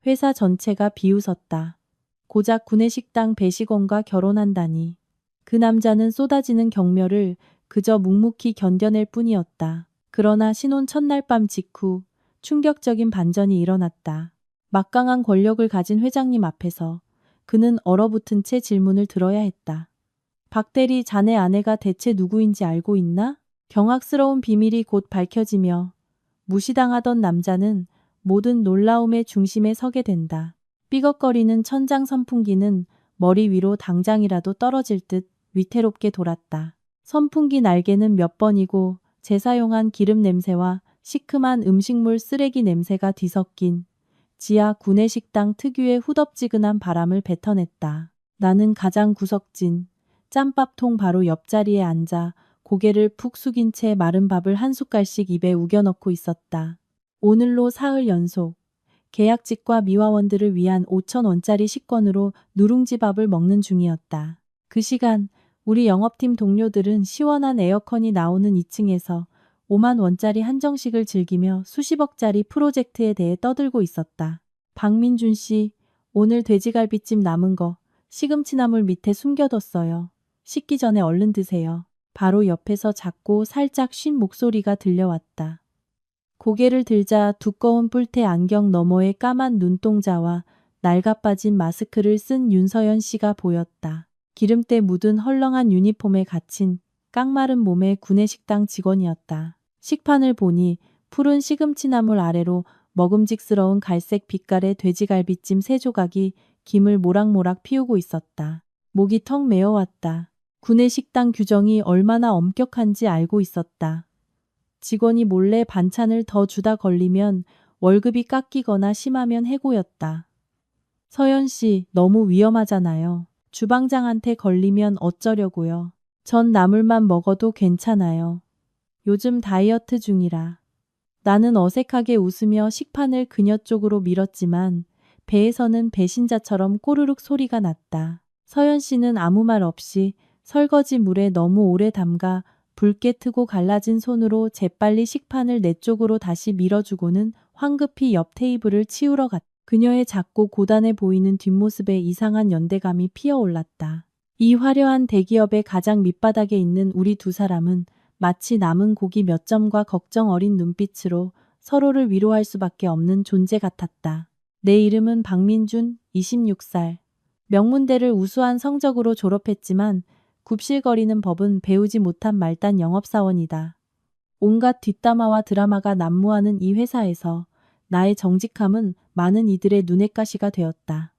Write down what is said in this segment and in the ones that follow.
회사 전체가 비웃었다. 고작 구내식당 배식원과 결혼한다니. 그 남자는 쏟아지는 경멸을 그저 묵묵히 견뎌낼 뿐이었다. 그러나 신혼 첫날 밤 직후 충격적인 반전이 일어났다. 막강한 권력을 가진 회장님 앞에서 그는 얼어붙은 채 질문을 들어야 했다. 박 대리, 자네 아내가 대체 누구인지 알고 있나? 경악스러운 비밀이 곧 밝혀지며 무시당하던 남자는 모든 놀라움의 중심에 서게 된다. 삐걱거리는 천장 선풍기는 머리 위로 당장이라도 떨어질 듯 위태롭게 돌았다. 선풍기 날개는 몇 번이고 재사용한 기름 냄새와 시큼한 음식물 쓰레기 냄새가 뒤섞인 지하 구내식당 특유의 후덥지근한 바람을 뱉어냈다. 나는 가장 구석진 짬밥통 바로 옆자리에 앉아 고개를 푹 숙인 채 마른 밥을 한 숟갈씩 입에 우겨넣고 있었다. 오늘로 사흘 연속 계약직과 미화원들을 위한 5,000원짜리 식권으로 누룽지 밥을 먹는 중이었다. 그 시간 우리 영업팀 동료들은 시원한 에어컨이 나오는 2층에서 5만 원짜리 한정식을 즐기며 수십억짜리 프로젝트에 대해 떠들고 있었다. 박민준 씨, 오늘 돼지갈비찜 남은 거 시금치나물 밑에 숨겨뒀어요. 식기 전에 얼른 드세요. 바로 옆에서 작고 살짝 쉰 목소리가 들려왔다. 고개를 들자 두꺼운 뿔테 안경 너머의 까만 눈동자와 낡아빠진 마스크를 쓴 윤서연 씨가 보였다. 기름때 묻은 헐렁한 유니폼에 갇힌 깡마른 몸의 구내식당 직원이었다. 식판을 보니 푸른 시금치나물 아래로 먹음직스러운 갈색 빛깔의 돼지갈비찜 3조각이 김을 모락모락 피우고 있었다. 목이 턱 메어왔다. 구내식당 규정이 얼마나 엄격한지 알고 있었다. 직원이 몰래 반찬을 더 주다 걸리면 월급이 깎이거나 심하면 해고였다. 서연 씨, 너무 위험하잖아요. 주방장한테 걸리면 어쩌려고요. 전 나물만 먹어도 괜찮아요. 요즘 다이어트 중이라. 나는 어색하게 웃으며 식판을 그녀 쪽으로 밀었지만 배에서는 배신자처럼 꼬르륵 소리가 났다. 서연 씨는 아무 말 없이 설거지 물에 너무 오래 담가 붉게 트고 갈라진 손으로 재빨리 식판을 내 쪽으로 다시 밀어주고는 황급히 옆 테이블을 치우러 갔다. 그녀의 작고 고단해 보이는 뒷모습에 이상한 연대감이 피어올랐다. 이 화려한 대기업의 가장 밑바닥에 있는 우리 두 사람은 마치 남은 고기 몇 점과 걱정 어린 눈빛으로 서로를 위로할 수밖에 없는 존재 같았다. 내 이름은 박민준, 26살. 명문대를 우수한 성적으로 졸업했지만 굽실거리는 법은 배우지 못한 말단 영업사원이다. 온갖 뒷담화와 드라마가 난무하는 이 회사에서 나의 정직함은 많은 이들의 눈엣 가시가 되었다.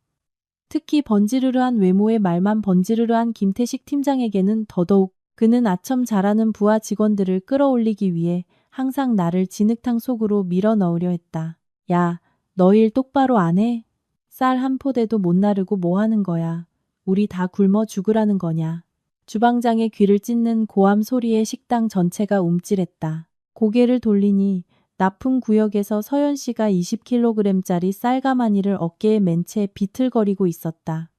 특히 번지르르한 외모에 말만 번지르르한 김태식 팀장에게는 더더욱. 그는 아첨 잘하는 부하 직원들을 끌어올리기 위해 항상 나를 진흙탕 속으로 밀어 넣으려 했다. 야, 너 일 똑바로 안 해? 쌀 한 포대도 못 나르고 뭐 하는 거야? 우리 다 굶어 죽으라는 거냐? 주방장의 귀를 찢는 고함 소리에 식당 전체가 움찔했다. 고개를 돌리니 나품 구역에서 서연 씨가 20kg짜리 쌀가마니를 어깨에 맨 채 비틀거리고 있었다.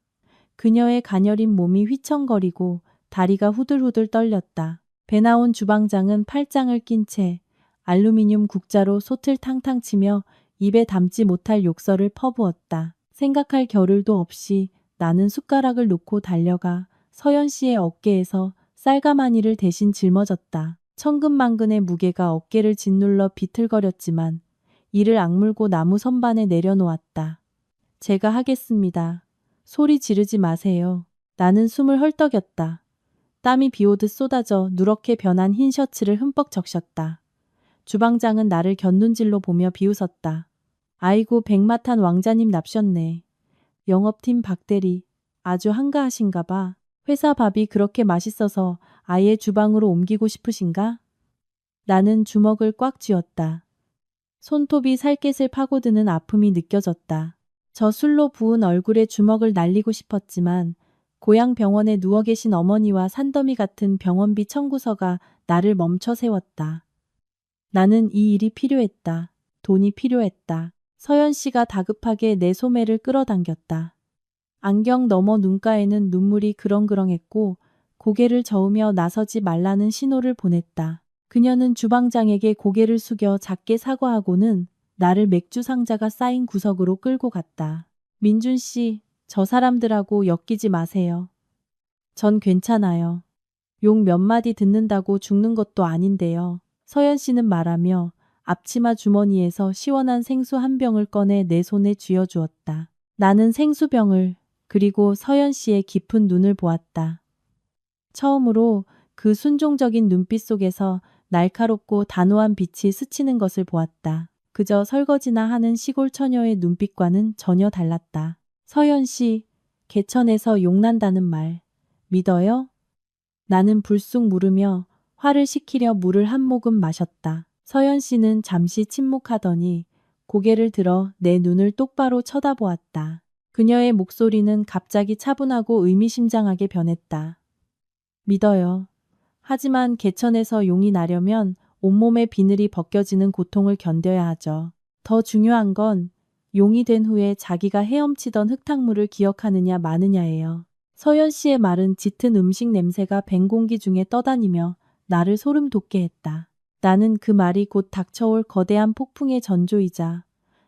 그녀의 가녀린 몸이 휘청거리고 다리가 후들후들 떨렸다. 배 나온 주방장은 팔짱을 낀 채 알루미늄 국자로 솥을 탕탕 치며 입에 담지 못할 욕설을 퍼부었다. 생각할 겨를도 없이 나는 숟가락을 놓고 달려가 서연 씨의 어깨에서 쌀가마니를 대신 짊어졌다. 천근만근의 무게가 어깨를 짓눌러 비틀거렸지만 이를 악물고 나무 선반에 내려놓았다. 제가 하겠습니다. 소리 지르지 마세요. 나는 숨을 헐떡였다. 땀이 비오듯 쏟아져 누렇게 변한 흰 셔츠를 흠뻑 적셨다. 주방장은 나를 곁눈질로 보며 비웃었다. 아이고 백마탄 왕자님 납셨네. 영업팀 박대리 아주 한가하신가 봐. 회사 밥이 그렇게 맛있어서 아예 주방으로 옮기고 싶으신가? 나는 주먹을 꽉 쥐었다. 손톱이 살갗을 파고드는 아픔이 느껴졌다. 저 술로 부은 얼굴에 주먹을 날리고 싶었지만 고향 병원에 누워 계신 어머니와 산더미 같은 병원비 청구서가 나를 멈춰 세웠다. 나는 이 일이 필요했다. 돈이 필요했다. 서연 씨가 다급하게 내 소매를 끌어당겼다. 안경 너머 눈가에는 눈물이 그렁그렁했고 고개를 저으며 나서지 말라는 신호를 보냈다. 그녀는 주방장에게 고개를 숙여 작게 사과하고는 나를 맥주 상자가 쌓인 구석으로 끌고 갔다. 민준 씨, 저 사람들하고 엮이지 마세요. 전 괜찮아요. 욕 몇 마디 듣는다고 죽는 것도 아닌데요. 서연 씨는 말하며 앞치마 주머니에서 시원한 생수 한 병을 꺼내 내 손에 쥐어주었다. 나는 생수병을 그리고 서연 씨의 깊은 눈을 보았다. 처음으로 그 순종적인 눈빛 속에서 날카롭고 단호한 빛이 스치는 것을 보았다. 그저 설거지나 하는 시골 처녀의 눈빛과는 전혀 달랐다. 서연 씨, 개천에서 용난다는 말 믿어요? 나는 불쑥 물으며 화를 식히려 물을 한 모금 마셨다. 서연 씨는 잠시 침묵하더니 고개를 들어 내 눈을 똑바로 쳐다보았다. 그녀의 목소리는 갑자기 차분하고 의미심장하게 변했다. 믿어요. 하지만 개천에서 용이 나려면 온몸의 비늘이 벗겨지는 고통을 견뎌야 하죠. 더 중요한 건 용이 된 후에 자기가 헤엄치던 흙탕물을 기억하느냐 마느냐예요. 서연 씨의 말은 짙은 음식 냄새가 밴 공기 중에 떠다니며 나를 소름 돋게 했다. 나는 그 말이 곧 닥쳐올 거대한 폭풍의 전조이자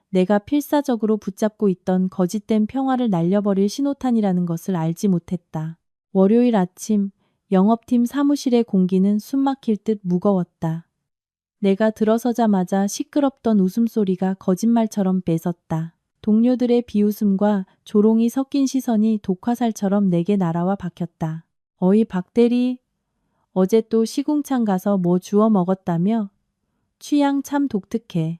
내가 필사적으로 붙잡고 있던 거짓된 평화를 날려버릴 신호탄이라는 것을 알지 못했다. 월요일 아침 영업팀 사무실의 공기는 숨막힐 듯 무거웠다. 내가 들어서자마자 시끄럽던 웃음소리가 거짓말처럼 뺏었다. 동료들의 비웃음과 조롱이 섞인 시선이 독화살처럼 내게 날아와 박혔다. 어이 박대리, 어제 또 시궁창 가서 뭐 주워 먹었다며? 취향 참 독특해.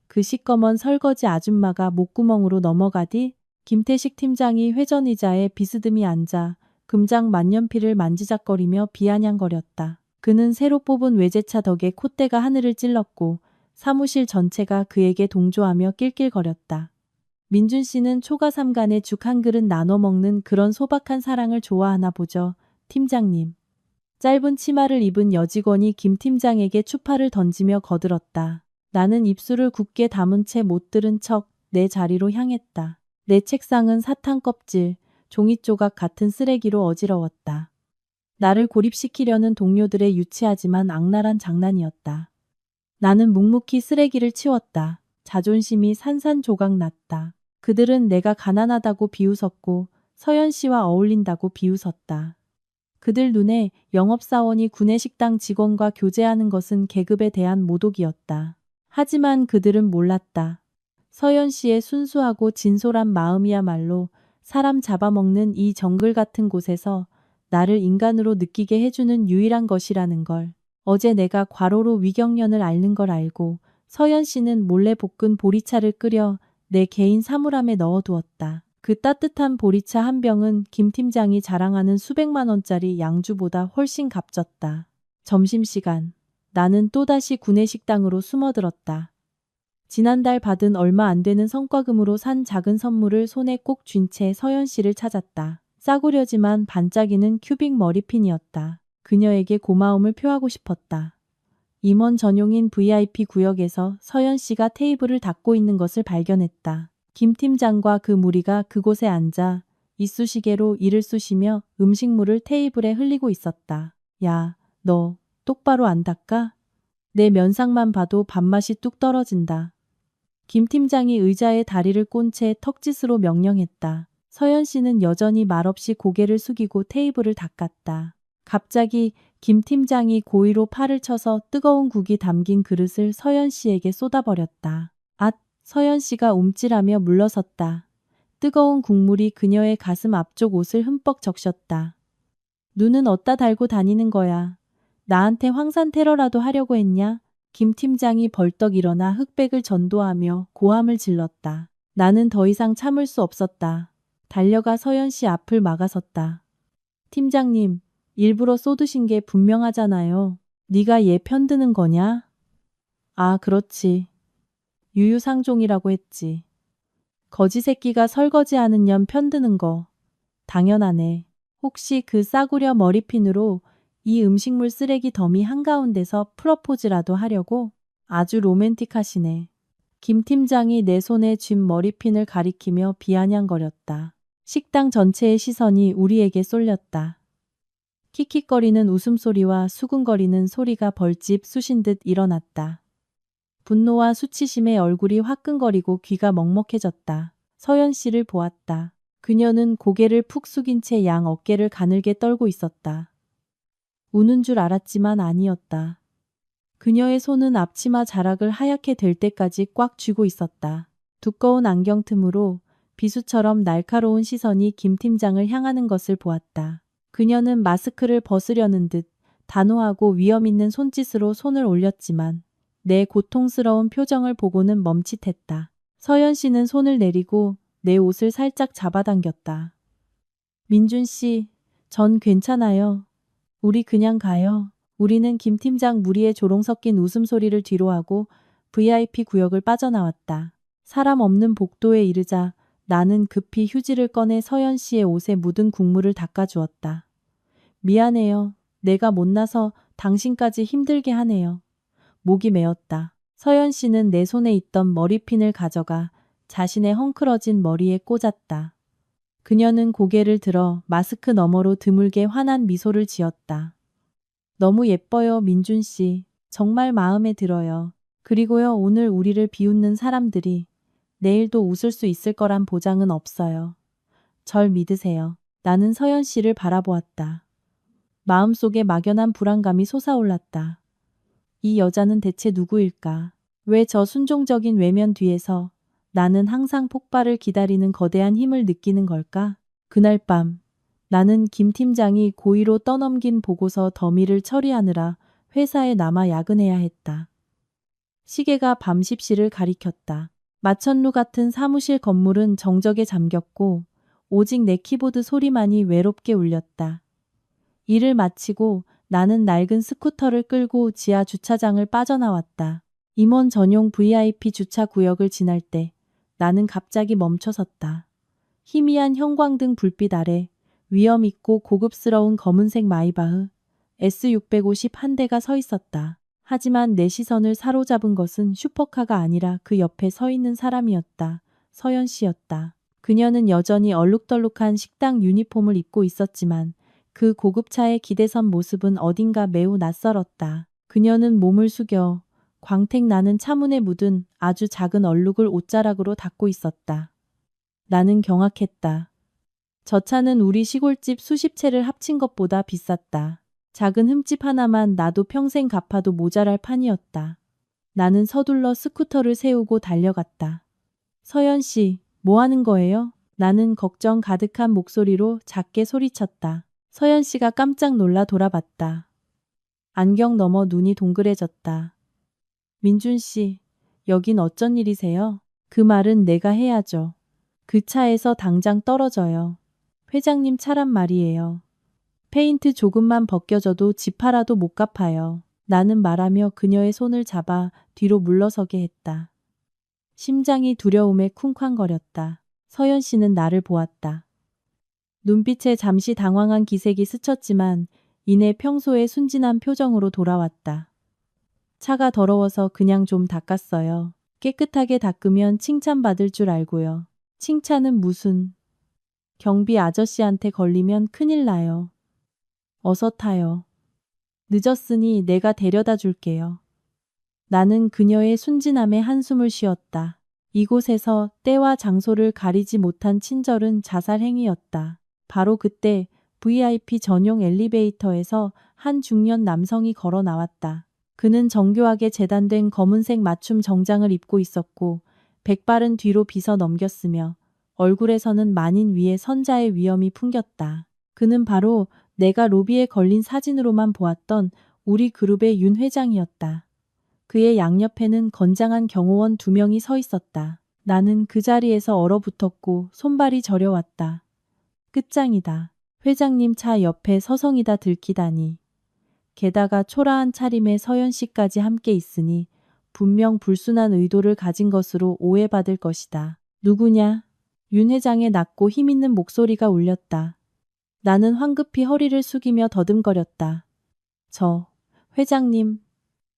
그 시꺼먼 설거지 아줌마가 목구멍으로 넘어가디? 김태식 팀장이 회전 의자에 비스듬히 앉아 금장 만년필을 만지작거리며 비아냥거렸다. 그는 새로 뽑은 외제차 덕에 콧대가 하늘을 찔렀고 사무실 전체가 그에게 동조하며 낄낄거렸다. 민준 씨는 초가삼간에 죽 한 그릇 나눠 먹는 그런 소박한 사랑을 좋아하나 보죠, 팀장님. 짧은 치마를 입은 여직원이 김 팀장에게 추파를 던지며 거들었다. 나는 입술을 굳게 다문 채 못 들은 척 내 자리로 향했다. 내 책상은 사탕 껍질, 종이 조각 같은 쓰레기로 어지러웠다. 나를 고립시키려는 동료들의 유치하지만 악랄한 장난이었다. 나는 묵묵히 쓰레기를 치웠다. 자존심이 산산조각 났다. 그들은 내가 가난하다고 비웃었고 서연 씨와 어울린다고 비웃었다. 그들 눈에 영업사원이 구내식당 직원과 교제하는 것은 계급에 대한 모독이었다. 하지만 그들은 몰랐다. 서연 씨의 순수하고 진솔한 마음이야말로 사람 잡아먹는 이 정글 같은 곳에서 나를 인간으로 느끼게 해주는 유일한 것이라는 걸. 어제 내가 과로로 위경련을 앓는 걸 알고 서연 씨는 몰래 볶은 보리차를 끓여 내 개인 사물함에 넣어두었다. 그 따뜻한 보리차 한 병은 김 팀장이 자랑하는 수백만 원짜리 양주보다 훨씬 값졌다. 점심시간. 나는 또다시 구내식당으로 숨어들었다. 지난달 받은 얼마 안 되는 성과금으로 산 작은 선물을 손에 꼭 쥔 채 서연 씨를 찾았다. 싸구려지만 반짝이는 큐빅 머리핀이었다. 그녀에게 고마움을 표하고 싶었다. 임원 전용인 VIP 구역에서 서연 씨가 테이블을 닦고 있는 것을 발견했다. 김 팀장과 그 무리가 그곳에 앉아 이쑤시개로 이를 쑤시며 음식물을 테이블에 흘리고 있었다. 야, 너 똑바로 안 닦아? 내 면상만 봐도 밥맛이 뚝 떨어진다. 김 팀장이 의자에 다리를 꼰 채 턱짓으로 명령했다. 서연 씨는 여전히 말없이 고개를 숙이고 테이블을 닦았다. 갑자기 김 팀장이 고의로 팔을 쳐서 뜨거운 국이 담긴 그릇을 서연 씨에게 쏟아버렸다. 앗! 서연 씨가 움찔하며 물러섰다. 뜨거운 국물이 그녀의 가슴 앞쪽 옷을 흠뻑 적셨다. 눈은 어디다 달고 다니는 거야. 나한테 황산 테러라도 하려고 했냐? 김 팀장이 벌떡 일어나 흑백을 전도하며 고함을 질렀다. 나는 더 이상 참을 수 없었다. 달려가 서연 씨 앞을 막아섰다. 팀장님, 일부러 쏟으신 게 분명하잖아요. 네가 얘 편드는 거냐? 아, 그렇지. 유유상종이라고 했지. 거지 새끼가 설거지하는 년 편드는 거. 당연하네. 혹시 그 싸구려 머리핀으로 이 음식물 쓰레기 더미 한가운데서 프러포즈라도 하려고? 아주 로맨틱하시네. 김 팀장이 내 손에 쥔 머리핀을 가리키며 비아냥거렸다. 식당 전체의 시선이 우리에게 쏠렸다. 킥킥거리는 웃음소리와 수근거리는 소리가 벌집 쑤신 듯 일어났다. 분노와 수치심에 얼굴이 화끈거리고 귀가 먹먹해졌다. 서연 씨를 보았다. 그녀는 고개를 푹 숙인 채 양 어깨를 가늘게 떨고 있었다. 우는 줄 알았지만 아니었다. 그녀의 손은 앞치마 자락을 하얗게 될 때까지 꽉 쥐고 있었다. 두꺼운 안경 틈으로 비수처럼 날카로운 시선이 김 팀장을 향하는 것을 보았다. 그녀는 마스크를 벗으려는 듯 단호하고 위험 있는 손짓으로 손을 올렸지만 내 고통스러운 표정을 보고는 멈칫했다. 서연 씨는 손을 내리고 내 옷을 살짝 잡아당겼다. 민준 씨, 전 괜찮아요. 우리 그냥 가요. 우리는 김 팀장 무리의 조롱 섞인 웃음소리를 뒤로하고 VIP 구역을 빠져나왔다. 사람 없는 복도에 이르자 나는 급히 휴지를 꺼내 서연 씨의 옷에 묻은 국물을 닦아주었다. 미안해요. 내가 못나서 당신까지 힘들게 하네요. 목이 메었다. 서연 씨는 내 손에 있던 머리핀을 가져가 자신의 헝클어진 머리에 꽂았다. 그녀는 고개를 들어 마스크 너머로 드물게 환한 미소를 지었다. 너무 예뻐요, 민준 씨. 정말 마음에 들어요. 그리고요, 오늘 우리를 비웃는 사람들이 내일도 웃을 수 있을 거란 보장은 없어요. 절 믿으세요. 나는 서연 씨를 바라보았다. 마음속에 막연한 불안감이 솟아올랐다. 이 여자는 대체 누구일까? 왜 저 순종적인 외면 뒤에서 나는 항상 폭발을 기다리는 거대한 힘을 느끼는 걸까? 그날 밤 나는 김 팀장이 고의로 떠넘긴 보고서 더미를 처리하느라 회사에 남아 야근해야 했다. 시계가 밤 10시를 가리켰다. 마천루 같은 사무실 건물은 정적에 잠겼고 오직 내 키보드 소리만이 외롭게 울렸다. 일을 마치고 나는 낡은 스쿠터를 끌고 지하 주차장을 빠져나왔다. 임원 전용 VIP 주차 구역을 지날 때 나는 갑자기 멈춰섰다. 희미한 형광등 불빛 아래 위험 있고 고급스러운 검은색 마이바흐 S650 한 대가 서 있었다. 하지만 내 시선을 사로잡은 것은 슈퍼카가 아니라 그 옆에 서 있는 사람이었다. 서연 씨였다. 그녀는 여전히 얼룩덜룩한 식당 유니폼을 입고 있었지만 그 고급차의 기대선 모습은 어딘가 매우 낯설었다. 그녀는 몸을 숙여 광택 나는 차문에 묻은 아주 작은 얼룩을 옷자락으로 닦고 있었다. 나는 경악했다. 저 차는 우리 시골집 수십 채를 합친 것보다 비쌌다. 작은 흠집 하나만 나도 평생 갚아도 모자랄 판이었다. 나는 서둘러 스쿠터를 세우고 달려갔다. 서연 씨, 뭐 하는 거예요? 나는 걱정 가득한 목소리로 작게 소리쳤다. 서연 씨가 깜짝 놀라 돌아봤다. 안경 너머 눈이 동그래졌다. 민준 씨, 여긴 어쩐 일이세요? 그 말은 내가 해야죠. 그 차에서 당장 떨어져요. 회장님 차란 말이에요. 페인트 조금만 벗겨져도 집 하나도 못 갚아요. 나는 말하며 그녀의 손을 잡아 뒤로 물러서게 했다. 심장이 두려움에 쿵쾅거렸다. 서연 씨는 나를 보았다. 눈빛에 잠시 당황한 기색이 스쳤지만 이내 평소의 순진한 표정으로 돌아왔다. 차가 더러워서 그냥 좀 닦았어요. 깨끗하게 닦으면 칭찬받을 줄 알고요. 칭찬은 무슨. 경비 아저씨한테 걸리면 큰일 나요. 어서 타요. 늦었으니 내가 데려다 줄게요. 나는 그녀의 순진함에 한숨을 쉬었다. 이곳에서 때와 장소를 가리지 못한 친절은 자살 행위였다. 바로 그때 VIP 전용 엘리베이터에서 한 중년 남성이 걸어 나왔다. 그는 정교하게 재단된 검은색 맞춤 정장을 입고 있었고 백발은 뒤로 빗어 넘겼으며 얼굴에서는 만인 위에 선자의 위엄이 풍겼다. 그는 바로 내가 로비에 걸린 사진으로만 보았던 우리 그룹의 윤 회장이었다. 그의 양옆에는 건장한 경호원 2명이 서 있었다. 나는 그 자리에서 얼어붙었고 손발이 저려왔다. 끝장이다. 회장님 차 옆에 서성이다 들키다니. 게다가 초라한 차림에 서연 씨까지 함께 있으니 분명 불순한 의도를 가진 것으로 오해받을 것이다. 누구냐? 윤 회장의 낮고 힘있는 목소리가 울렸다. 나는 황급히 허리를 숙이며 더듬거렸다. 회장님,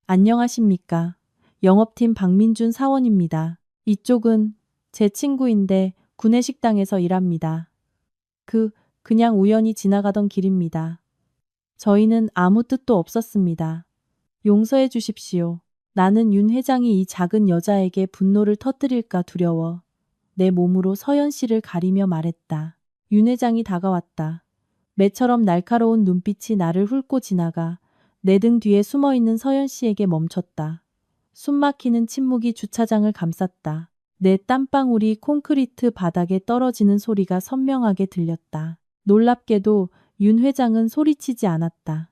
안녕하십니까? 영업팀 박민준 사원입니다. 이쪽은 제 친구인데 구내식당에서 일합니다. 그냥 우연히 지나가던 길입니다. 저희는 아무 뜻도 없었습니다. 용서해 주십시오. 나는 윤 회장이 이 작은 여자에게 분노를 터뜨릴까 두려워 내 몸으로 서연 씨를 가리며 말했다. 윤 회장이 다가왔다. 매처럼 날카로운 눈빛이 나를 훑고 지나가 내 등 뒤에 숨어있는 서연 씨에게 멈췄다. 숨막히는 침묵이 주차장을 감쌌다. 내 땀방울이 콘크리트 바닥에 떨어지는 소리가 선명하게 들렸다. 놀랍게도 윤 회장은 소리치지 않았다.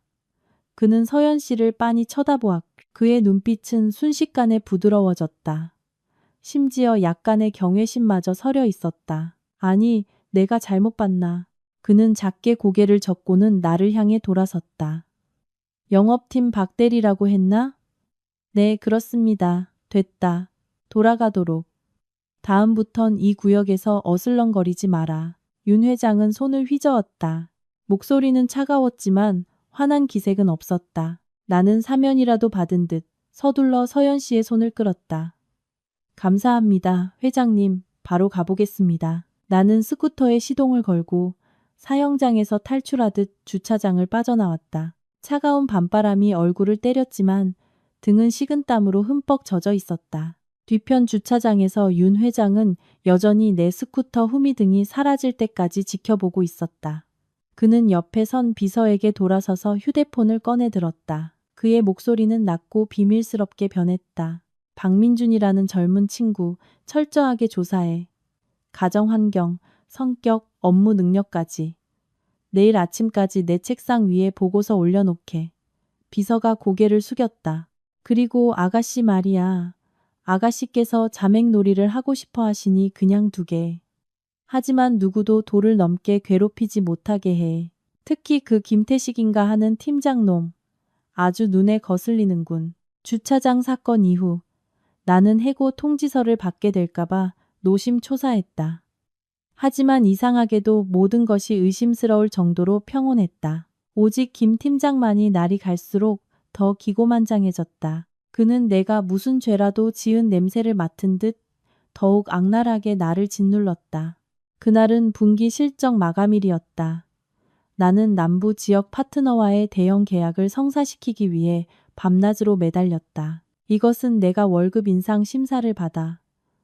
그는 서연 씨를 빤히 쳐다보았고 그의 눈빛은 순식간에 부드러워졌다. 심지어 약간의 경외심마저 서려 있었다. 아니, 내가 잘못 봤나. 그는 작게 고개를 젓고는 나를 향해 돌아섰다. 영업팀 박대리라고 했나? 네, 그렇습니다. 됐다. 돌아가도록. 다음부턴 이 구역에서 어슬렁거리지 마라. 윤 회장은 손을 휘저었다. 목소리는 차가웠지만 화난 기색은 없었다. 나는 사면이라도 받은 듯 서둘러 서연 씨의 손을 끌었다. 감사합니다, 회장님. 바로 가보겠습니다. 나는 스쿠터에 시동을 걸고 사형장에서 탈출하듯 주차장을 빠져나왔다. 차가운 밤바람이 얼굴을 때렸지만 등은 식은땀으로 흠뻑 젖어 있었다. 뒤편 주차장에서 윤 회장은 여전히 내 스쿠터 후미등이 사라질 때까지 지켜보고 있었다. 그는 옆에 선 비서에게 돌아서서 휴대폰을 꺼내 들었다. 그의 목소리는 낮고 비밀스럽게 변했다. 박민준이라는 젊은 친구, 철저하게 조사해. 가정 환경, 성격, 업무 능력까지. 내일 아침까지 내 책상 위에 보고서 올려놓게. 비서가 고개를 숙였다. 그리고 아가씨 말이야. 아가씨께서 자맹놀이를 하고 싶어 하시니 그냥 두게. 하지만 누구도 도를 넘게 괴롭히지 못하게 해. 특히 그 김태식인가 하는 팀장놈. 아주 눈에 거슬리는군. 주차장 사건 이후 나는 해고 통지서를 받게 될까봐 노심초사했다. 하지만 이상하게도 모든 것이 의심스러울 정도로 평온했다. 오직 김 팀장만이 날이 갈수록 더 기고만장해졌다. 그는 내가 무슨 죄라도 지은 냄새를 맡은 듯 더욱 악랄하게 나를 짓눌렀다. 그날은 분기 실적 마감일이었다. 나는 남부 지역 파트너와의 대형 계약을 성사시키기 위해 밤낮으로 매달렸다. 이것은 내가 월급 인상 심사를 받아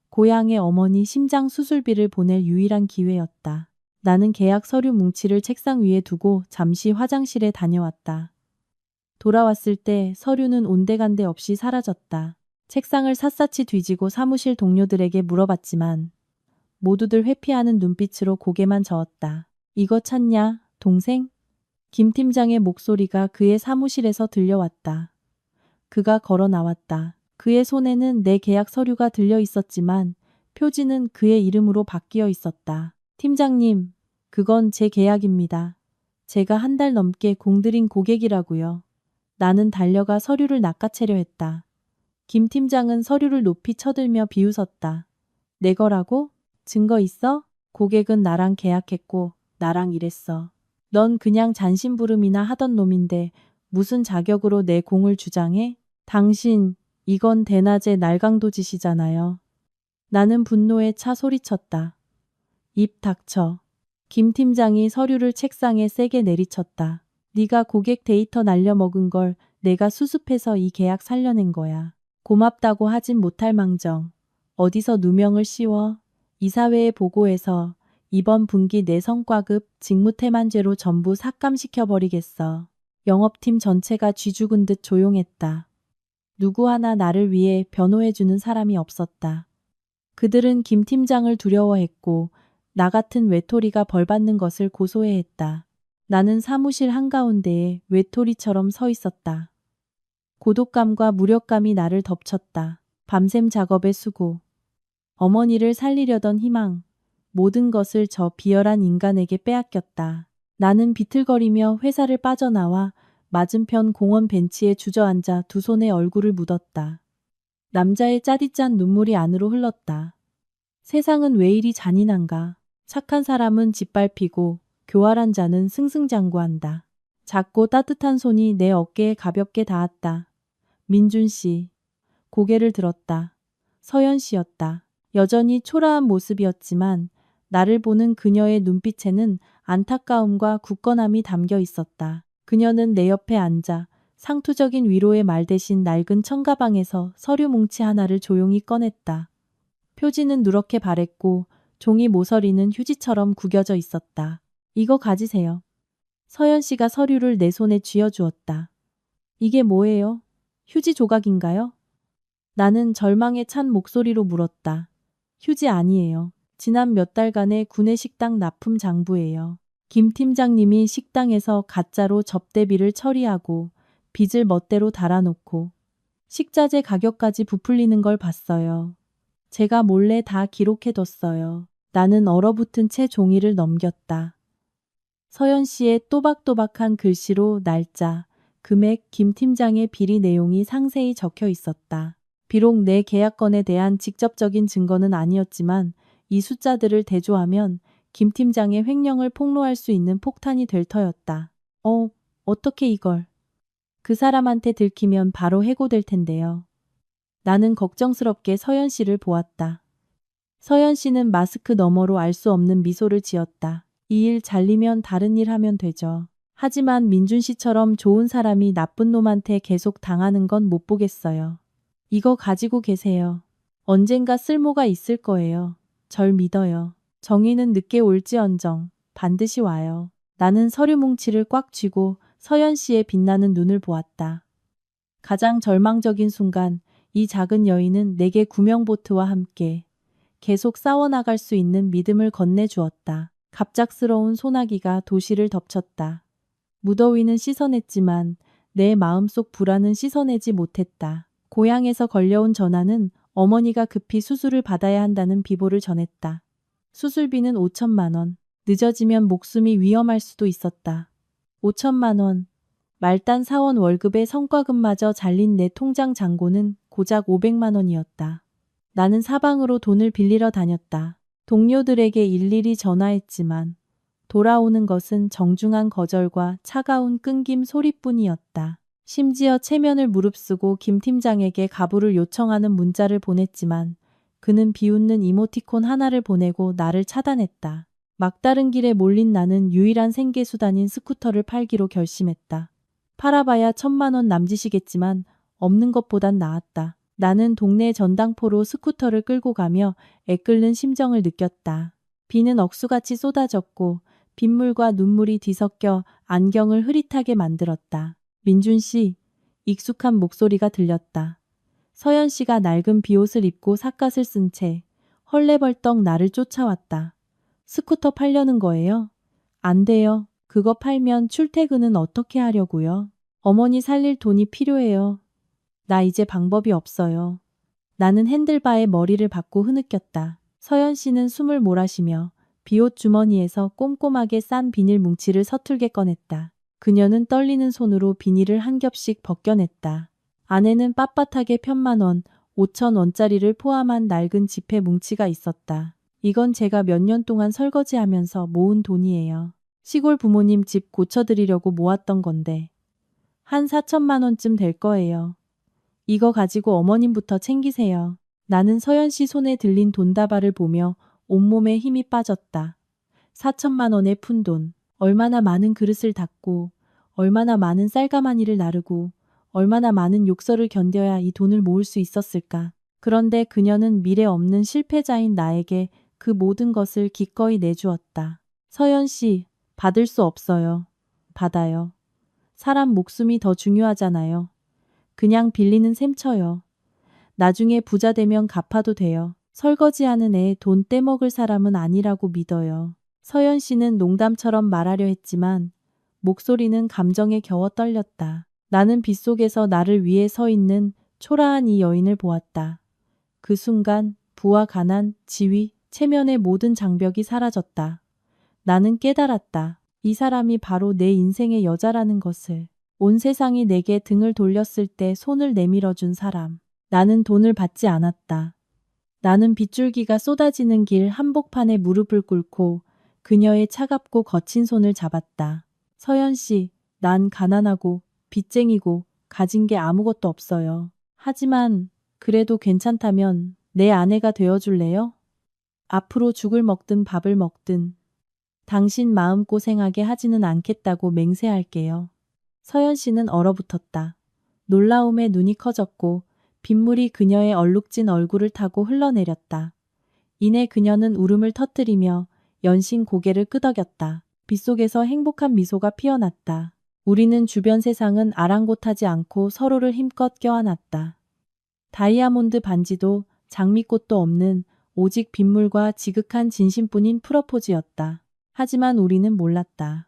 고향의 어머니 심장 수술비를 보낼 유일한 기회였다. 나는 계약 서류 뭉치를 책상 위에 두고 잠시 화장실에 다녀왔다. 돌아왔을 때 서류는 온데간데 없이 사라졌다. 책상을 샅샅이 뒤지고 사무실 동료들에게 물어봤지만 모두들 회피하는 눈빛으로 고개만 저었다. 이거 찾냐, 동생? 김 팀장의 목소리가 그의 사무실에서 들려왔다. 그가 걸어 나왔다. 그의 손에는 내 계약 서류가 들려 있었지만 표지는 그의 이름으로 바뀌어 있었다. 팀장님, 그건 제 계약입니다. 제가 한 달 넘게 공들인 고객이라고요. 나는 달려가 서류를 낚아채려 했다. 김 팀장은 서류를 높이 쳐들며 비웃었다. 내 거라고? 증거 있어? 고객은 나랑 계약했고 나랑 일했어. 넌 그냥 잔심부름이나 하던 놈인데 무슨 자격으로 내 공을 주장해? 당신, 이건 대낮에 날강도 짓이잖아요. 나는 분노에 차 소리쳤다. 입 닥쳐. 김 팀장이 서류를 책상에 세게 내리쳤다. 네가 고객 데이터 날려먹은 걸 내가 수습해서 이 계약 살려낸 거야. 고맙다고 하진 못할 망정. 어디서 누명을 씌워? 이사회에 보고해서 이번 분기 내 성과급 직무태만죄로 전부 삭감시켜버리겠어. 영업팀 전체가 쥐죽은 듯 조용했다. 누구 하나 나를 위해 변호해주는 사람이 없었다. 그들은 김 팀장을 두려워했고 나 같은 외톨이가 벌받는 것을 고소해했다. 나는 사무실 한가운데에 외톨이처럼 서 있었다. 고독감과 무력감이 나를 덮쳤다. 밤샘 작업의 수고, 어머니를 살리려던 희망, 모든 것을 저 비열한 인간에게 빼앗겼다. 나는 비틀거리며 회사를 빠져나와 맞은편 공원 벤치에 주저앉아 두 손에 얼굴을 묻었다. 남자의 짜릿짠 눈물이 안으로 흘렀다. 세상은 왜 이리 잔인한가. 착한 사람은 짓밟히고 교활한 자는 승승장구한다. 작고 따뜻한 손이 내 어깨에 가볍게 닿았다. 민준 씨. 고개를 들었다. 서연 씨였다. 여전히 초라한 모습이었지만 나를 보는 그녀의 눈빛에는 안타까움과 굳건함이 담겨 있었다. 그녀는 내 옆에 앉아 상투적인 위로의 말 대신 낡은 청가방에서 서류 뭉치 하나를 조용히 꺼냈다. 표지는 누렇게 바랬고 종이 모서리는 휴지처럼 구겨져 있었다. 이거 가지세요. 서연 씨가 서류를 내 손에 쥐어주었다. 이게 뭐예요? 휴지 조각인가요? 나는 절망에 찬 목소리로 물었다. 휴지 아니에요. 지난 몇 달간의 구내식당 납품 장부예요. 김 팀장님이 식당에서 가짜로 접대비를 처리하고 빚을 멋대로 달아놓고 식자재 가격까지 부풀리는 걸 봤어요. 제가 몰래 다 기록해뒀어요. 나는 얼어붙은 채 종이를 넘겼다. 서연 씨의 또박또박한 글씨로 날짜, 금액, 김 팀장의 비리 내용이 상세히 적혀 있었다. 비록 내 계약건에 대한 직접적인 증거는 아니었지만 이 숫자들을 대조하면 김 팀장의 횡령을 폭로할 수 있는 폭탄이 될 터였다. 어떻게 이걸? 그 사람한테 들키면 바로 해고될 텐데요. 나는 걱정스럽게 서연 씨를 보았다. 서연 씨는 마스크 너머로 알 수 없는 미소를 지었다. 이 일 잘리면 다른 일 하면 되죠. 하지만 민준 씨처럼 좋은 사람이 나쁜 놈한테 계속 당하는 건 못 보겠어요. 이거 가지고 계세요. 언젠가 쓸모가 있을 거예요. 절 믿어요. 정의는 늦게 올지언정 반드시 와요. 나는 서류 뭉치를 꽉 쥐고 서연 씨의 빛나는 눈을 보았다. 가장 절망적인 순간 이 작은 여인은 내게 구명보트와 함께 계속 싸워나갈 수 있는 믿음을 건네주었다. 갑작스러운 소나기가 도시를 덮쳤다. 무더위는 씻어냈지만 내 마음속 불안은 씻어내지 못했다. 고향에서 걸려온 전화는 어머니가 급히 수술을 받아야 한다는 비보를 전했다. 수술비는 5천만 원. 늦어지면 목숨이 위험할 수도 있었다. 5천만 원. 말단 사원 월급의 성과금마저 잘린 내 통장 잔고는 고작 500만 원이었다. 나는 사방으로 돈을 빌리러 다녔다. 동료들에게 일일이 전화했지만 돌아오는 것은 정중한 거절과 차가운 끊김 소리뿐이었다. 심지어 체면을 무릅쓰고 김 팀장에게 가부를 요청하는 문자를 보냈지만 그는 비웃는 이모티콘 하나를 보내고 나를 차단했다. 막다른 길에 몰린 나는 유일한 생계수단인 스쿠터를 팔기로 결심했다. 팔아봐야 1,000만 원 남짓이겠지만 없는 것보단 나았다. 나는 동네 전당포로 스쿠터를 끌고 가며 애끓는 심정을 느꼈다. 비는 억수같이 쏟아졌고 빗물과 눈물이 뒤섞여 안경을 흐릿하게 만들었다. 민준 씨, 익숙한 목소리가 들렸다. 서연 씨가 낡은 비옷을 입고 삿갓을 쓴 채 헐레벌떡 나를 쫓아왔다. 스쿠터 팔려는 거예요? 안 돼요. 그거 팔면 출퇴근은 어떻게 하려고요? 어머니 살릴 돈이 필요해요. 나 이제 방법이 없어요. 나는 핸들바에 머리를 박고 흐느꼈다. 서연 씨는 숨을 몰아쉬며 비옷 주머니에서 꼼꼼하게 싼 비닐 뭉치를 서툴게 꺼냈다. 그녀는 떨리는 손으로 비닐을 한 겹씩 벗겨냈다. 안에는 빳빳하게 1,000만 원, 5,000원짜리를 포함한 낡은 지폐 뭉치가 있었다. 이건 제가 몇 년 동안 설거지하면서 모은 돈이에요. 시골 부모님 집 고쳐드리려고 모았던 건데 한 4천만 원쯤 될 거예요. 이거 가지고 어머님부터 챙기세요. 나는 서연 씨 손에 들린 돈다발을 보며 온몸에 힘이 빠졌다. 4천만 원의 푼돈. 얼마나 많은 그릇을 닦고 얼마나 많은 쌀가마니를 나르고 얼마나 많은 욕설을 견뎌야 이 돈을 모을 수 있었을까. 그런데 그녀는 미래 없는 실패자인 나에게 그 모든 것을 기꺼이 내주었다. 서연 씨, 받을 수 없어요. 받아요. 사람 목숨이 더 중요하잖아요. 그냥 빌리는 셈 쳐요. 나중에 부자 되면 갚아도 돼요. 설거지하는 애 돈 떼먹을 사람은 아니라고 믿어요. 서연 씨는 농담처럼 말하려 했지만 목소리는 감정에 겨워 떨렸다. 나는 빗속에서 나를 위해 서 있는 초라한 이 여인을 보았다. 그 순간 부와 가난, 지위, 체면의 모든 장벽이 사라졌다. 나는 깨달았다. 이 사람이 바로 내 인생의 여자라는 것을. 온 세상이 내게 등을 돌렸을 때 손을 내밀어준 사람. 나는 돈을 받지 않았다. 나는 빗줄기가 쏟아지는 길 한복판에 무릎을 꿇고 그녀의 차갑고 거친 손을 잡았다. 서연 씨, 난 가난하고 빚쟁이고 가진 게 아무것도 없어요. 하지만 그래도 괜찮다면 내 아내가 되어줄래요? 앞으로 죽을 먹든 밥을 먹든 당신 마음고생하게 하지는 않겠다고 맹세할게요. 서연 씨는 얼어붙었다. 놀라움에 눈이 커졌고 빗물이 그녀의 얼룩진 얼굴을 타고 흘러내렸다. 이내 그녀는 울음을 터뜨리며 연신 고개를 끄덕였다. 빗속에서 행복한 미소가 피어났다. 우리는 주변 세상은 아랑곳하지 않고 서로를 힘껏 껴안았다. 다이아몬드 반지도 장미꽃도 없는 오직 빗물과 지극한 진심뿐인 프러포즈였다. 하지만 우리는 몰랐다.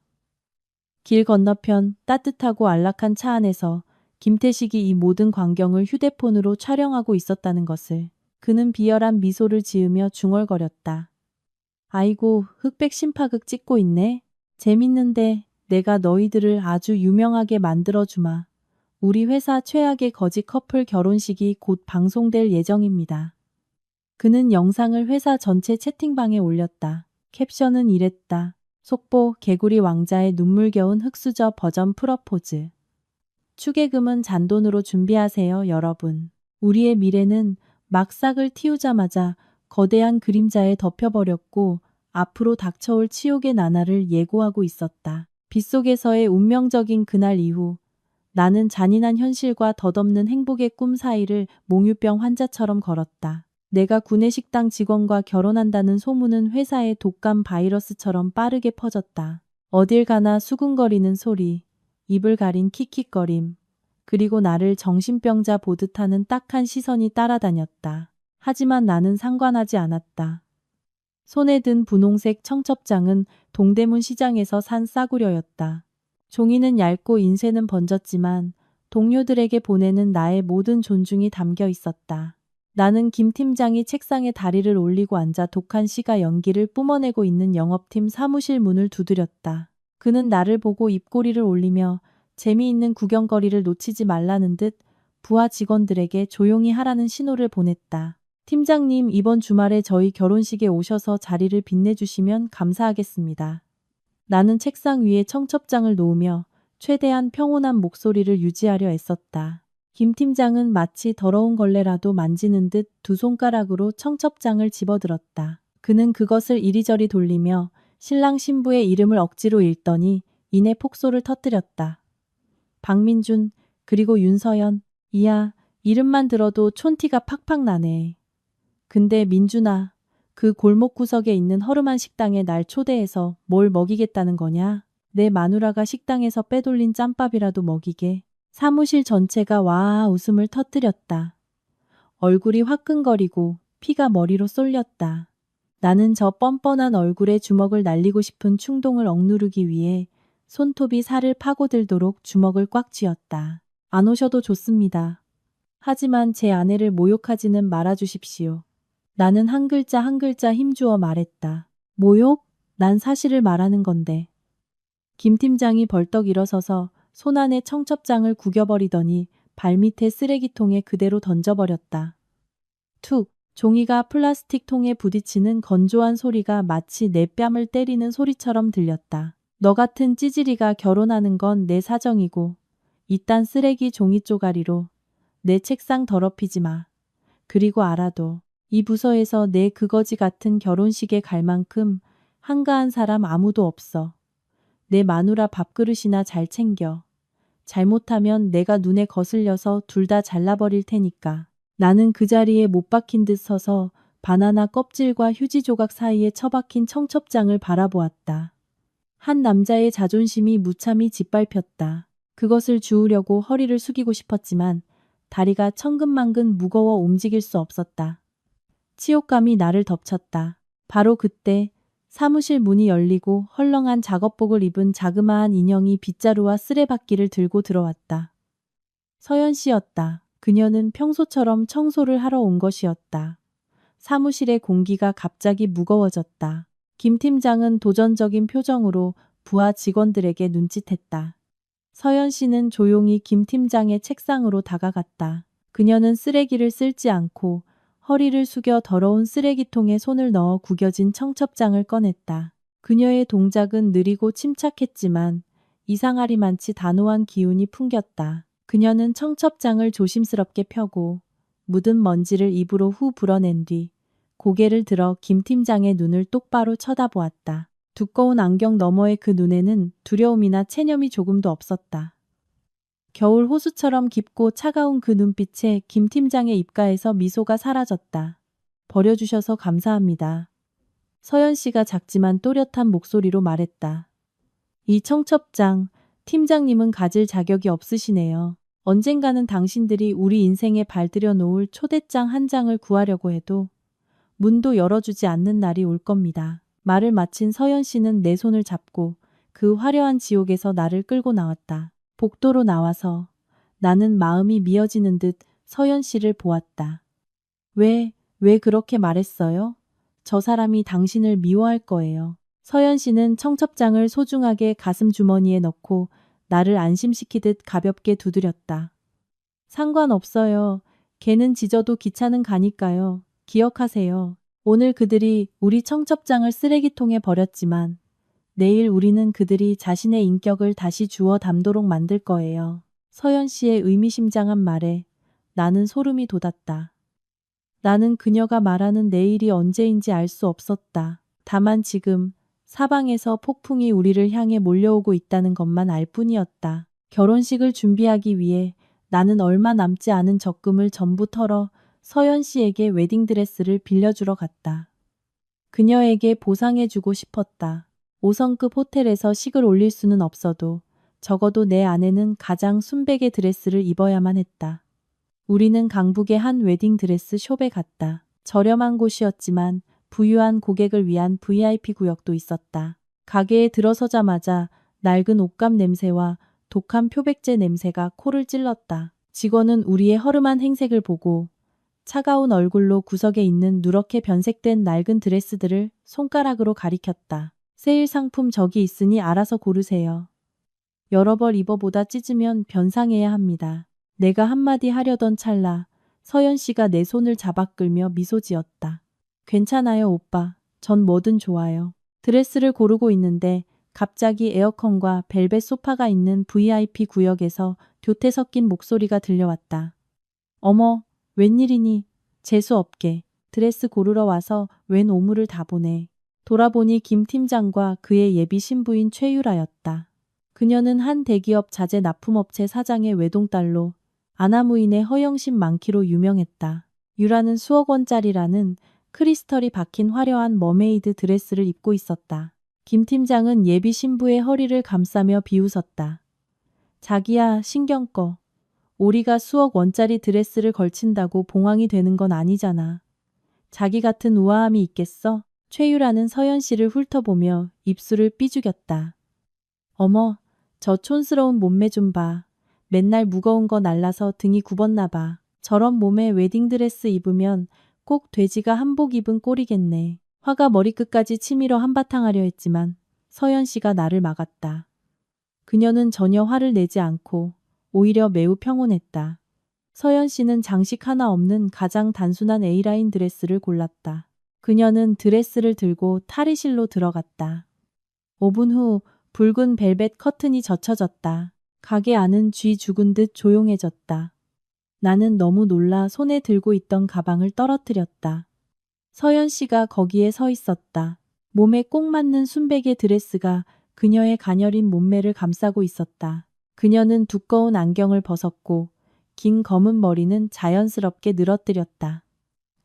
길 건너편 따뜻하고 안락한 차 안에서 김태식이 이 모든 광경을 휴대폰으로 촬영하고 있었다는 것을. 그는 비열한 미소를 지으며 중얼거렸다. 아이고, 흑백 심파극 찍고 있네. 재밌는데 내가 너희들을 아주 유명하게 만들어주마. 우리 회사 최악의 거지 커플 결혼식이 곧 방송될 예정입니다. 그는 영상을 회사 전체 채팅방에 올렸다. 캡션은 이랬다. 속보 개구리 왕자의 눈물겨운 흑수저 버전 프러포즈. 축의금은 잔돈으로 준비하세요, 여러분. 우리의 미래는 막 싹을 틔우자마자 거대한 그림자에 덮여버렸고 앞으로 닥쳐올 치욕의 나날을 예고하고 있었다. 빗속에서의 운명적인 그날 이후 나는 잔인한 현실과 덧없는 행복의 꿈 사이를 몽유병 환자처럼 걸었다. 내가 구내식당 직원과 결혼한다는 소문은 회사의 독감 바이러스처럼 빠르게 퍼졌다. 어딜 가나 수군거리는 소리, 입을 가린 킥킥거림, 그리고 나를 정신병자 보듯 하는 딱한 시선이 따라다녔다. 하지만 나는 상관하지 않았다. 손에 든 분홍색 청첩장은 동대문 시장에서 산 싸구려였다. 종이는 얇고 인쇄는 번졌지만 동료들에게 보내는 나의 모든 존중이 담겨 있었다. 나는 김 팀장이 책상에 다리를 올리고 앉아 독한 시가 연기를 뿜어내고 있는 영업팀 사무실 문을 두드렸다. 그는 나를 보고 입꼬리를 올리며 재미있는 구경거리를 놓치지 말라는 듯 부하 직원들에게 조용히 하라는 신호를 보냈다. 팀장님, 이번 주말에 저희 결혼식에 오셔서 자리를 빛내주시면 감사하겠습니다. 나는 책상 위에 청첩장을 놓으며 최대한 평온한 목소리를 유지하려 애썼다. 김 팀장은 마치 더러운 걸레라도 만지는 듯 두 손가락으로 청첩장을 집어들었다. 그는 그것을 이리저리 돌리며 신랑 신부의 이름을 억지로 읽더니 이내 폭소를 터뜨렸다. 박민준, 그리고 윤서연. 이야, 이름만 들어도 촌티가 팍팍 나네. 근데 민준아, 그 골목 구석에 있는 허름한 식당에 날 초대해서 뭘 먹이겠다는 거냐? 내 마누라가 식당에서 빼돌린 짬밥이라도 먹이게. 사무실 전체가 와 웃음을 터뜨렸다. 얼굴이 화끈거리고 피가 머리로 쏠렸다. 나는 저 뻔뻔한 얼굴에 주먹을 날리고 싶은 충동을 억누르기 위해 손톱이 살을 파고들도록 주먹을 꽉 쥐었다. 안 오셔도 좋습니다. 하지만 제 아내를 모욕하지는 말아주십시오. 나는 한 글자 한 글자 힘주어 말했다. 모욕? 난 사실을 말하는 건데. 김 팀장이 벌떡 일어서서 손 안에 청첩장을 구겨버리더니 발밑에 쓰레기통에 그대로 던져버렸다. 툭! 종이가 플라스틱 통에 부딪히는 건조한 소리가 마치 내 뺨을 때리는 소리처럼 들렸다. 너 같은 찌질이가 결혼하는 건 내 사정이고 이딴 쓰레기 종이 쪼가리로 내 책상 더럽히지 마. 그리고 알아도 이 부서에서 내 그거지 같은 결혼식에 갈 만큼 한가한 사람 아무도 없어. 내 마누라 밥그릇이나 잘 챙겨. 잘못하면 내가 눈에 거슬려서 둘 다 잘라버릴 테니까. 나는 그 자리에 못 박힌 듯 서서 바나나 껍질과 휴지 조각 사이에 처박힌 청첩장을 바라보았다. 한 남자의 자존심이 무참히 짓밟혔다. 그것을 주우려고 허리를 숙이고 싶었지만 다리가 천근만근 무거워 움직일 수 없었다. 치욕감이 나를 덮쳤다. 바로 그때 사무실 문이 열리고 헐렁한 작업복을 입은 자그마한 인형이 빗자루와 쓰레받기를 들고 들어왔다. 서연 씨였다. 그녀는 평소처럼 청소를 하러 온 것이었다. 사무실의 공기가 갑자기 무거워졌다. 김 팀장은 도전적인 표정으로 부하 직원들에게 눈짓했다. 서연 씨는 조용히 김 팀장의 책상으로 다가갔다. 그녀는 쓰레기를 쓸지 않고 허리를 숙여 더러운 쓰레기통에 손을 넣어 구겨진 청첩장을 꺼냈다. 그녀의 동작은 느리고 침착했지만 이상하리만치 단호한 기운이 풍겼다. 그녀는 청첩장을 조심스럽게 펴고 묻은 먼지를 입으로 후 불어낸 뒤 고개를 들어 김 팀장의 눈을 똑바로 쳐다보았다. 두꺼운 안경 너머의 그 눈에는 두려움이나 체념이 조금도 없었다. 겨울 호수처럼 깊고 차가운 그 눈빛에 김 팀장의 입가에서 미소가 사라졌다. 버려주셔서 감사합니다. 서연 씨가 작지만 또렷한 목소리로 말했다. 이 청첩장, 팀장님은 가질 자격이 없으시네요. 언젠가는 당신들이 우리 인생에 발들여 놓을 초대장 한 장을 구하려고 해도 문도 열어주지 않는 날이 올 겁니다. 말을 마친 서연 씨는 내 손을 잡고 그 화려한 지옥에서 나를 끌고 나왔다. 복도로 나와서 나는 마음이 미어지는 듯 서연 씨를 보았다. 왜 그렇게 말했어요? 저 사람이 당신을 미워할 거예요. 서연 씨는 청첩장을 소중하게 가슴 주머니에 넣고 나를 안심시키듯 가볍게 두드렸다. 상관없어요. 걔는 지져도 기차는 가니까요. 기억하세요. 오늘 그들이 우리 청첩장을 쓰레기통에 버렸지만 내일 우리는 그들이 자신의 인격을 다시 주워 담도록 만들 거예요. 서연 씨의 의미심장한 말에 나는 소름이 돋았다. 나는 그녀가 말하는 내일이 언제인지 알 수 없었다. 다만 지금 사방에서 폭풍이 우리를 향해 몰려오고 있다는 것만 알 뿐이었다. 결혼식을 준비하기 위해 나는 얼마 남지 않은 적금을 전부 털어 서연 씨에게 웨딩드레스를 빌려주러 갔다. 그녀에게 보상해주고 싶었다. 5성급 호텔에서 식을 올릴 수는 없어도 적어도 내 아내는 가장 순백의 드레스를 입어야만 했다. 우리는 강북의 한 웨딩드레스 숍에 갔다. 저렴한 곳이었지만 부유한 고객을 위한 VIP 구역도 있었다. 가게에 들어서자마자 낡은 옷감 냄새와 독한 표백제 냄새가 코를 찔렀다. 직원은 우리의 허름한 행색을 보고 차가운 얼굴로 구석에 있는 누렇게 변색된 낡은 드레스들을 손가락으로 가리켰다. 세일 상품 저기 있으니 알아서 고르세요. 여러 벌 입어보다 찢으면 변상해야 합니다. 내가 한마디 하려던 찰나 서연 씨가 내 손을 잡아 끌며 미소 지었다. 괜찮아요, 오빠. 전 뭐든 좋아요. 드레스를 고르고 있는데 갑자기 에어컨과 벨벳 소파가 있는 VIP 구역에서 교태 섞인 목소리가 들려왔다. 어머, 웬일이니? 재수없게. 드레스 고르러 와서 웬 오물을 다 보네. 돌아보니 김 팀장과 그의 예비 신부인 최유라였다. 그녀는 한 대기업 자재 납품업체 사장의 외동딸로 아나무인의 허영심 많기로 유명했다. 유라는 수억 원짜리라는 크리스털이 박힌 화려한 머메이드 드레스를 입고 있었다. 김 팀장은 예비 신부의 허리를 감싸며 비웃었다. 자기야, 신경 꺼. 오리가 수억 원짜리 드레스를 걸친다고 봉황이 되는 건 아니잖아. 자기 같은 우아함이 있겠어? 최유라는 서연 씨를 훑어보며 입술을 삐죽였다. 어머, 저 촌스러운 몸매 좀 봐. 맨날 무거운 거 날라서 등이 굽었나 봐. 저런 몸에 웨딩드레스 입으면 꼭 돼지가 한복 입은 꼴이겠네. 화가 머리끝까지 치밀어 한바탕 하려 했지만 서연 씨가 나를 막았다. 그녀는 전혀 화를 내지 않고 오히려 매우 평온했다. 서연 씨는 장식 하나 없는 가장 단순한 A라인 드레스를 골랐다. 그녀는 드레스를 들고 탈의실로 들어갔다. 5분 후 붉은 벨벳 커튼이 젖혀졌다. 가게 안은 쥐 죽은 듯 조용해졌다. 나는 너무 놀라 손에 들고 있던 가방을 떨어뜨렸다. 서연 씨가 거기에 서 있었다. 몸에 꼭 맞는 순백의 드레스가 그녀의 가녀린 몸매를 감싸고 있었다. 그녀는 두꺼운 안경을 벗었고 긴 검은 머리는 자연스럽게 늘어뜨렸다.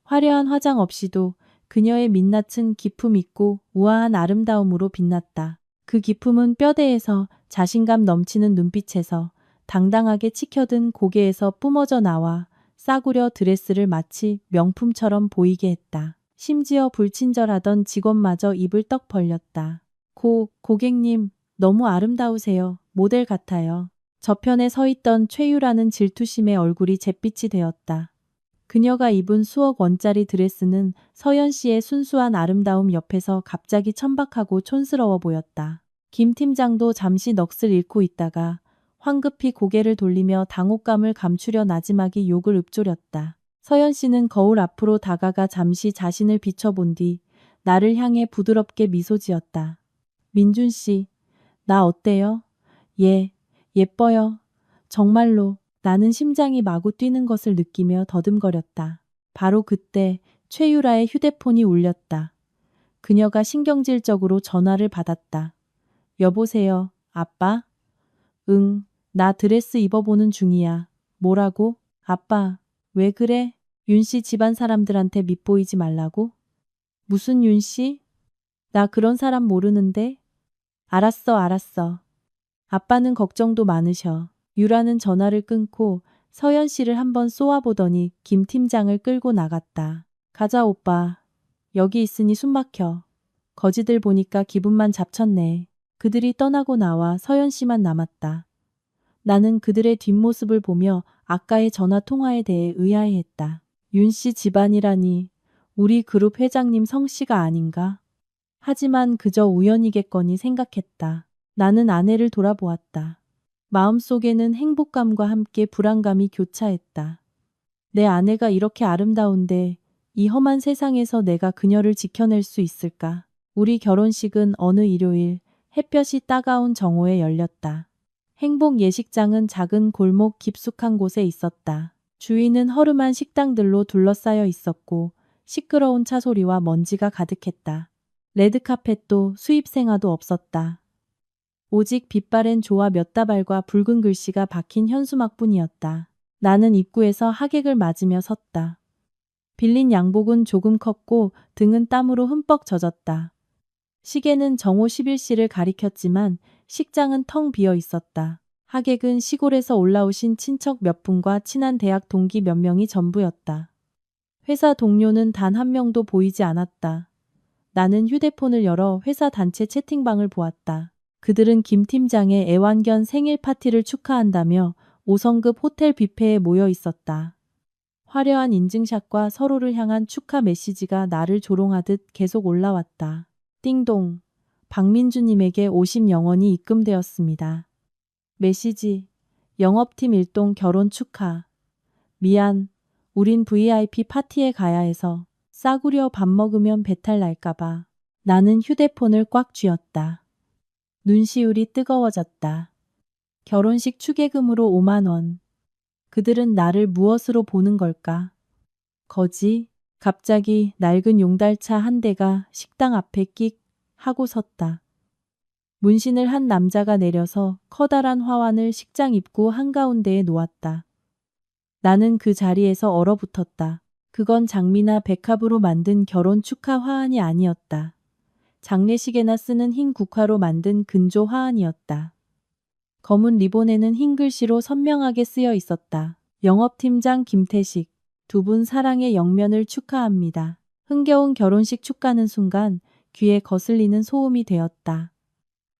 화려한 화장 없이도 그녀의 민낯은 기품 있고 우아한 아름다움으로 빛났다. 그 기품은 뼈대에서 자신감 넘치는 눈빛에서 당당하게 치켜든 고개에서 뿜어져 나와 싸구려 드레스를 마치 명품처럼 보이게 했다. 심지어 불친절하던 직원마저 입을 떡 벌렸다. 고객님, 너무 아름다우세요. 모델 같아요. 저편에 서 있던 최유라는 질투심의 얼굴이 잿빛이 되었다. 그녀가 입은 수억 원짜리 드레스는 서연 씨의 순수한 아름다움 옆에서 갑자기 천박하고 촌스러워 보였다. 김 팀장도 잠시 넋을 잃고 있다가 황급히 고개를 돌리며 당혹감을 감추려 나지막이 욕을 읊조렸다. 서연 씨는 거울 앞으로 다가가 잠시 자신을 비춰본 뒤 나를 향해 부드럽게 미소 지었다. 민준 씨, 나 어때요? 예뻐요. 정말로. 나는 심장이 마구 뛰는 것을 느끼며 더듬거렸다. 바로 그때 최유라의 휴대폰이 울렸다. 그녀가 신경질적으로 전화를 받았다. 여보세요, 아빠? 응, 나 드레스 입어보는 중이야. 뭐라고? 아빠, 왜 그래? 윤 씨 집안 사람들한테 밉보이지 말라고? 무슨 윤 씨? 나 그런 사람 모르는데? 알았어, 알았어. 아빠는 걱정도 많으셔. 유라는 전화를 끊고 서연 씨를 한번 쏘아보더니 김 팀장을 끌고 나갔다. 가자, 오빠. 여기 있으니 숨 막혀. 거지들 보니까 기분만 잡쳤네. 그들이 떠나고 나와 서연 씨만 남았다. 나는 그들의 뒷모습을 보며 아까의 전화 통화에 대해 의아해했다. 윤 씨 집안이라니 우리 그룹 회장님 성씨가 아닌가? 하지만 그저 우연이겠거니 생각했다. 나는 아내를 돌아보았다. 마음속에는 행복감과 함께 불안감이 교차했다. 내 아내가 이렇게 아름다운데 이 험한 세상에서 내가 그녀를 지켜낼 수 있을까? 우리 결혼식은 어느 일요일 햇볕이 따가운 정오에 열렸다. 행복 예식장은 작은 골목 깊숙한 곳에 있었다. 주위는 허름한 식당들로 둘러싸여 있었고 시끄러운 차 소리와 먼지가 가득했다. 레드카펫도 수입생화도 없었다. 오직 빛바랜 조화 몇 다발과 붉은 글씨가 박힌 현수막뿐이었다. 나는 입구에서 하객을 맞으며 섰다. 빌린 양복은 조금 컸고 등은 땀으로 흠뻑 젖었다. 시계는 정오 11시를 가리켰지만 식장은 텅 비어 있었다. 하객은 시골에서 올라오신 친척 몇 분과 친한 대학 동기 몇 명이 전부였다. 회사 동료는 단 한 명도 보이지 않았다. 나는 휴대폰을 열어 회사 단체 채팅방을 보았다. 그들은 김 팀장의 애완견 생일 파티를 축하한다며 5성급 호텔 뷔페에 모여 있었다. 화려한 인증샷과 서로를 향한 축하 메시지가 나를 조롱하듯 계속 올라왔다. 띵동. 박민주님에게 50영원이 입금되었습니다. 메시지. 영업팀 일동 결혼 축하. 미안. 우린 VIP 파티에 가야 해서. 싸구려 밥 먹으면 배탈 날까봐. 나는 휴대폰을 꽉 쥐었다. 눈시울이 뜨거워졌다. 결혼식 축의금으로 5만 원. 그들은 나를 무엇으로 보는 걸까? 거지? 갑자기 낡은 용달차 한 대가 식당 앞에 끽 하고 섰다. 문신을 한 남자가 내려서 커다란 화환을 식장 입구 한가운데에 놓았다. 나는 그 자리에서 얼어붙었다. 그건 장미나 백합으로 만든 결혼 축하 화환이 아니었다. 장례식에나 쓰는 흰 국화로 만든 근조 화환이었다. 검은 리본에는 흰 글씨로 선명하게 쓰여 있었다. 영업팀장 김태식, 두 분 사랑의 영면을 축하합니다. 흥겨운 결혼식 축가는 순간 귀에 거슬리는 소음이 되었다.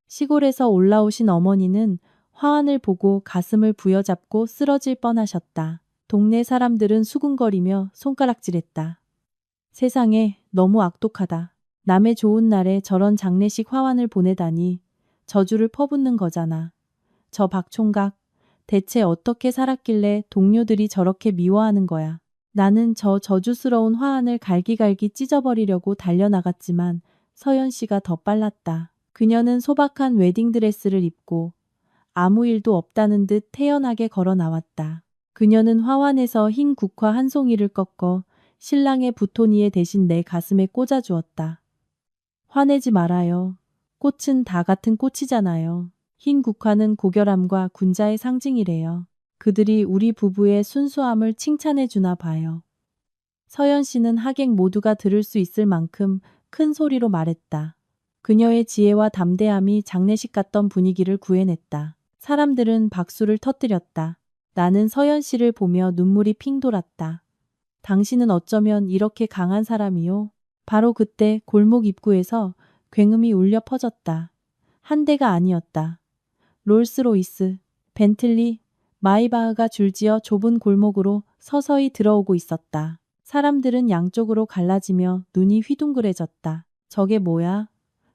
시골에서 올라오신 어머니는 화환을 보고 가슴을 부여잡고 쓰러질 뻔하셨다. 동네 사람들은 수군거리며 손가락질했다. 세상에 너무 악독하다. 남의 좋은 날에 저런 장례식 화환을 보내다니 저주를 퍼붓는 거잖아. 저 박 총각 대체 어떻게 살았길래 동료들이 저렇게 미워하는 거야. 나는 저 저주스러운 화환을 갈기갈기 찢어버리려고 달려나갔지만 서연 씨가 더 빨랐다. 그녀는 소박한 웨딩드레스를 입고 아무 일도 없다는 듯 태연하게 걸어 나왔다. 그녀는 화환에서 흰 국화 한 송이를 꺾어 신랑의 부토니에 대신 내 가슴에 꽂아주었다. 화내지 말아요. 꽃은 다 같은 꽃이잖아요. 흰 국화는 고결함과 군자의 상징이래요. 그들이 우리 부부의 순수함을 칭찬해 주나 봐요. 서연 씨는 하객 모두가 들을 수 있을 만큼 큰 소리로 말했다. 그녀의 지혜와 담대함이 장례식 같던 분위기를 구해냈다. 사람들은 박수를 터뜨렸다. 나는 서연 씨를 보며 눈물이 핑 돌았다. 당신은 어쩌면 이렇게 강한 사람이요? 바로 그때 골목 입구에서 굉음이 울려 퍼졌다. 한 대가 아니었다. 롤스로이스, 벤틀리, 마이바흐가 줄지어 좁은 골목으로 서서히 들어오고 있었다. 사람들은 양쪽으로 갈라지며 눈이 휘둥그레졌다. 저게 뭐야?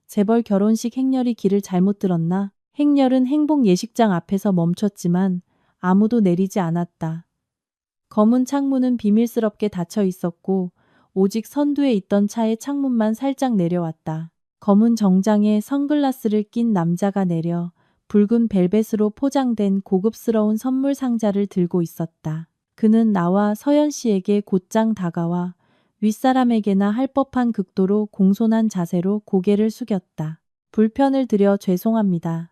재벌 결혼식 행렬이 길을 잘못 들었나? 행렬은 행복 예식장 앞에서 멈췄지만 아무도 내리지 않았다. 검은 창문은 비밀스럽게 닫혀 있었고 오직 선두에 있던 차의 창문만 살짝 내려왔다. 검은 정장에 선글라스를 낀 남자가 내려 붉은 벨벳으로 포장된 고급스러운 선물 상자를 들고 있었다. 그는 나와 서연 씨에게 곧장 다가와 윗사람에게나 할 법한 극도로 공손한 자세로 고개를 숙였다. 불편을 드려 죄송합니다.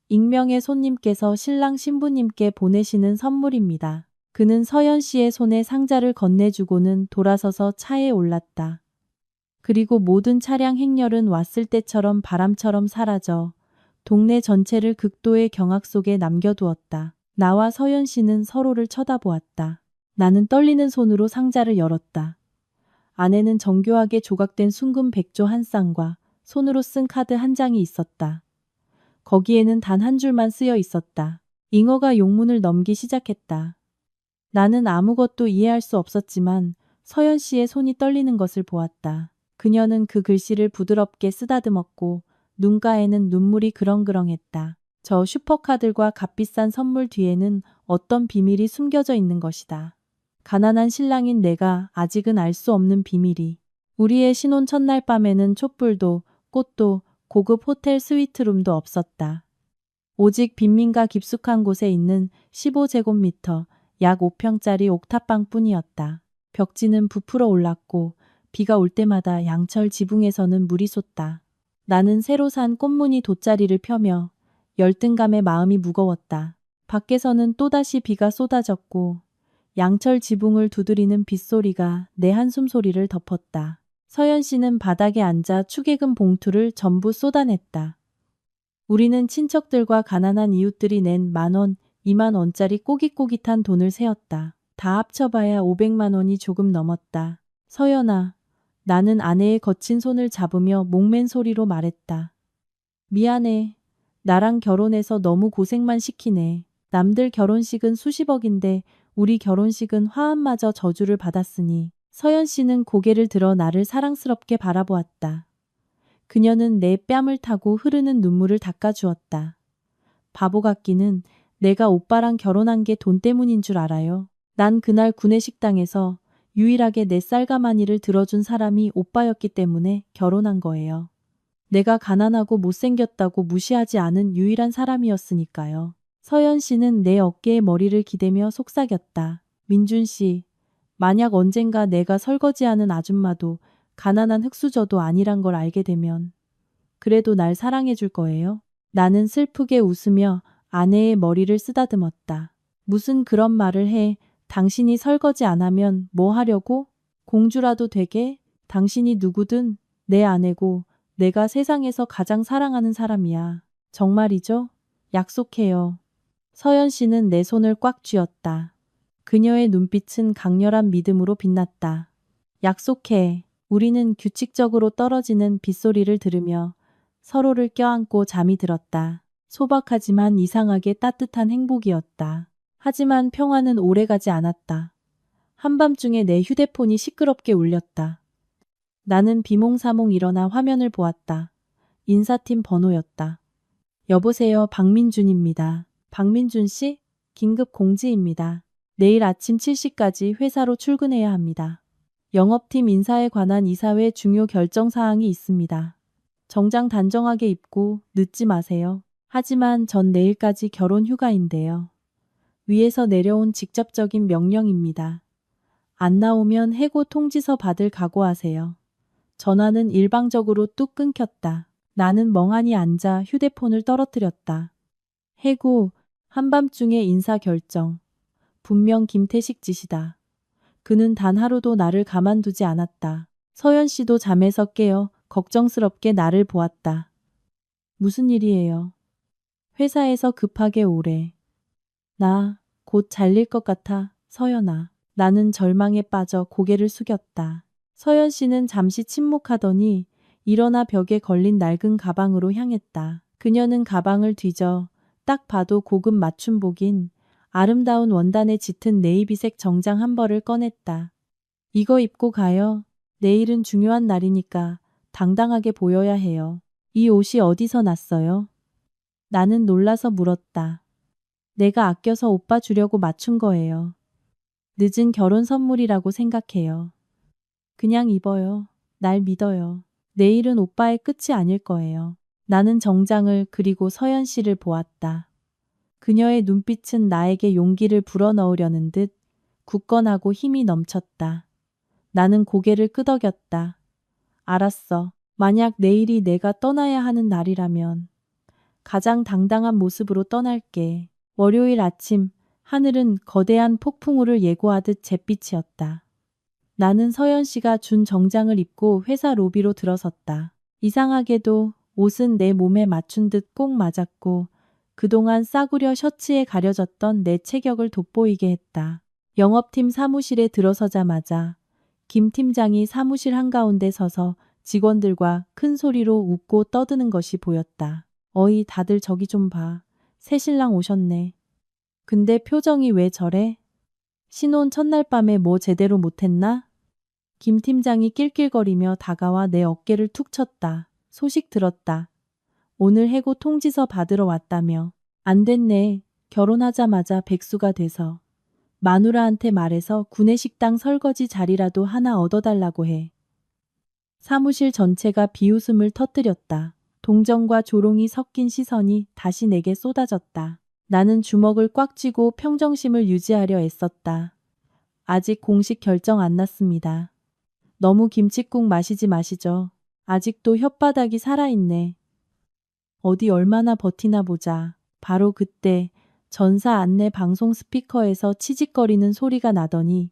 익명의 손님께서 신랑 신부님께 보내시는 선물입니다. 그는 서연 씨의 손에 상자를 건네주고는 돌아서서 차에 올랐다. 그리고 모든 차량 행렬은 왔을 때처럼 바람처럼 사라져 동네 전체를 극도의 경악 속에 남겨두었다. 나와 서연 씨는 서로를 쳐다보았다. 나는 떨리는 손으로 상자를 열었다. 안에는 정교하게 조각된 순금 백조 한 쌍과 손으로 쓴 카드 한 장이 있었다. 거기에는 단 한 줄만 쓰여 있었다. 잉어가 용문을 넘기 시작했다. 나는 아무것도 이해할 수 없었지만 서연 씨의 손이 떨리는 것을 보았다. 그녀는 그 글씨를 부드럽게 쓰다듬었고 눈가에는 눈물이 그렁그렁했다. 저 슈퍼카들과 값비싼 선물 뒤에는 어떤 비밀이 숨겨져 있는 것이다. 가난한 신랑인 내가 아직은 알 수 없는 비밀이. 우리의 신혼 첫날 밤에는 촛불도 꽃도 고급 호텔 스위트룸도 없었다. 오직 빈민가 깊숙한 곳에 있는 15제곱미터 약 5평짜리 옥탑방뿐이었다. 벽지는 부풀어 올랐고 비가 올 때마다 양철 지붕에서는 물이 쏟다. 나는 새로 산 꽃무늬 돗자리를 펴며 열등감에 마음이 무거웠다. 밖에서는 또다시 비가 쏟아졌고 양철 지붕을 두드리는 빗소리가 내 한숨 소리를 덮었다. 서연 씨는 바닥에 앉아 축의금 봉투를 전부 쏟아냈다. 우리는 친척들과 가난한 이웃들이 낸 10,000원, 20,000원짜리 꼬깃꼬깃한 돈을 세었다. 다 합쳐봐야 500만 원이 조금 넘었다. 서연아, 나는 아내의 거친 손을 잡으며 목맨 소리로 말했다. 미안해. 나랑 결혼해서 너무 고생만 시키네. 남들 결혼식은 수십억인데 우리 결혼식은 화합마저 저주를 받았으니. 서연 씨는 고개를 들어 나를 사랑스럽게 바라보았다. 그녀는 내 뺨을 타고 흐르는 눈물을 닦아주었다. 바보 같기는 내가 오빠랑 결혼한 게 돈 때문인 줄 알아요. 난 그날 구내식당에서 유일하게 내 쌀가마니를 들어준 사람이 오빠였기 때문에 결혼한 거예요. 내가 가난하고 못생겼다고 무시하지 않은 유일한 사람이었으니까요. 서연 씨는 내 어깨에 머리를 기대며 속삭였다. 민준 씨, 만약 언젠가 내가 설거지하는 아줌마도 가난한 흙수저도 아니란 걸 알게 되면 그래도 날 사랑해 줄 거예요? 나는 슬프게 웃으며 아내의 머리를 쓰다듬었다. 무슨 그런 말을 해. 당신이 설거지 안 하면 뭐 하려고? 공주라도 되게? 당신이 누구든 내 아내고 내가 세상에서 가장 사랑하는 사람이야. 정말이죠? 약속해요. 서연 씨는 내 손을 꽉 쥐었다. 그녀의 눈빛은 강렬한 믿음으로 빛났다. 약속해. 우리는 규칙적으로 떨어지는 빗소리를 들으며 서로를 껴안고 잠이 들었다. 소박하지만 이상하게 따뜻한 행복이었다. 하지만 평화는 오래가지 않았다. 한밤중에 내 휴대폰이 시끄럽게 울렸다. 나는 비몽사몽 일어나 화면을 보았다. 인사팀 번호였다. 여보세요, 박민준입니다. 박민준 씨? 긴급 공지입니다. 내일 아침 7시까지 회사로 출근해야 합니다. 영업팀 인사에 관한 이사회 중요 결정사항이 있습니다. 정장 단정하게 입고 늦지 마세요. 하지만 전 내일까지 결혼 휴가인데요. 위에서 내려온 직접적인 명령입니다. 안 나오면 해고 통지서 받을 각오하세요. 전화는 일방적으로 뚝 끊겼다. 나는 멍하니 앉아 휴대폰을 떨어뜨렸다. 해고, 한밤중에 인사 결정. 분명 김태식 짓이다. 그는 단 하루도 나를 가만두지 않았다. 서연 씨도 잠에서 깨어 걱정스럽게 나를 보았다. 무슨 일이에요? 회사에서 급하게 오래. 나 곧 잘릴 것 같아, 서연아. 나는 절망에 빠져 고개를 숙였다. 서연 씨는 잠시 침묵하더니 일어나 벽에 걸린 낡은 가방으로 향했다. 그녀는 가방을 뒤져 딱 봐도 고급 맞춤복인 아름다운 원단에 짙은 네이비색 정장 한 벌을 꺼냈다. 이거 입고 가요. 내일은 중요한 날이니까 당당하게 보여야 해요. 이 옷이 어디서 났어요? 나는 놀라서 물었다. 내가 아껴서 오빠 주려고 맞춘 거예요. 늦은 결혼 선물이라고 생각해요. 그냥 입어요. 날 믿어요. 내일은 오빠의 끝이 아닐 거예요. 나는 정장을 그리고 서연 씨를 보았다. 그녀의 눈빛은 나에게 용기를 불어넣으려는 듯 굳건하고 힘이 넘쳤다. 나는 고개를 끄덕였다. 알았어. 만약 내일이 내가 떠나야 하는 날이라면 가장 당당한 모습으로 떠날게. 월요일 아침 하늘은 거대한 폭풍우를 예고하듯 잿빛이었다. 나는 서연 씨가 준 정장을 입고 회사 로비로 들어섰다. 이상하게도 옷은 내 몸에 맞춘 듯 꼭 맞았고 그동안 싸구려 셔츠에 가려졌던 내 체격을 돋보이게 했다. 영업팀 사무실에 들어서자마자 김 팀장이 사무실 한가운데 서서 직원들과 큰 소리로 웃고 떠드는 것이 보였다. 어이, 다들 저기 좀 봐. 새 신랑 오셨네. 근데 표정이 왜 저래? 신혼 첫날 밤에 뭐 제대로 못했나? 김 팀장이 낄낄거리며 다가와 내 어깨를 툭 쳤다. 소식 들었다. 오늘 해고 통지서 받으러 왔다며. 안 됐네. 결혼하자마자 백수가 돼서. 마누라한테 말해서 구내식당 설거지 자리라도 하나 얻어달라고 해. 사무실 전체가 비웃음을 터뜨렸다. 동정과 조롱이 섞인 시선이 다시 내게 쏟아졌다. 나는 주먹을 꽉 쥐고 평정심을 유지하려 애썼다. 아직 공식 결정 안 났습니다. 너무 김칫국 마시지 마시죠. 아직도 혓바닥이 살아있네. 어디 얼마나 버티나 보자. 바로 그때 전사 안내 방송 스피커에서 치직거리는 소리가 나더니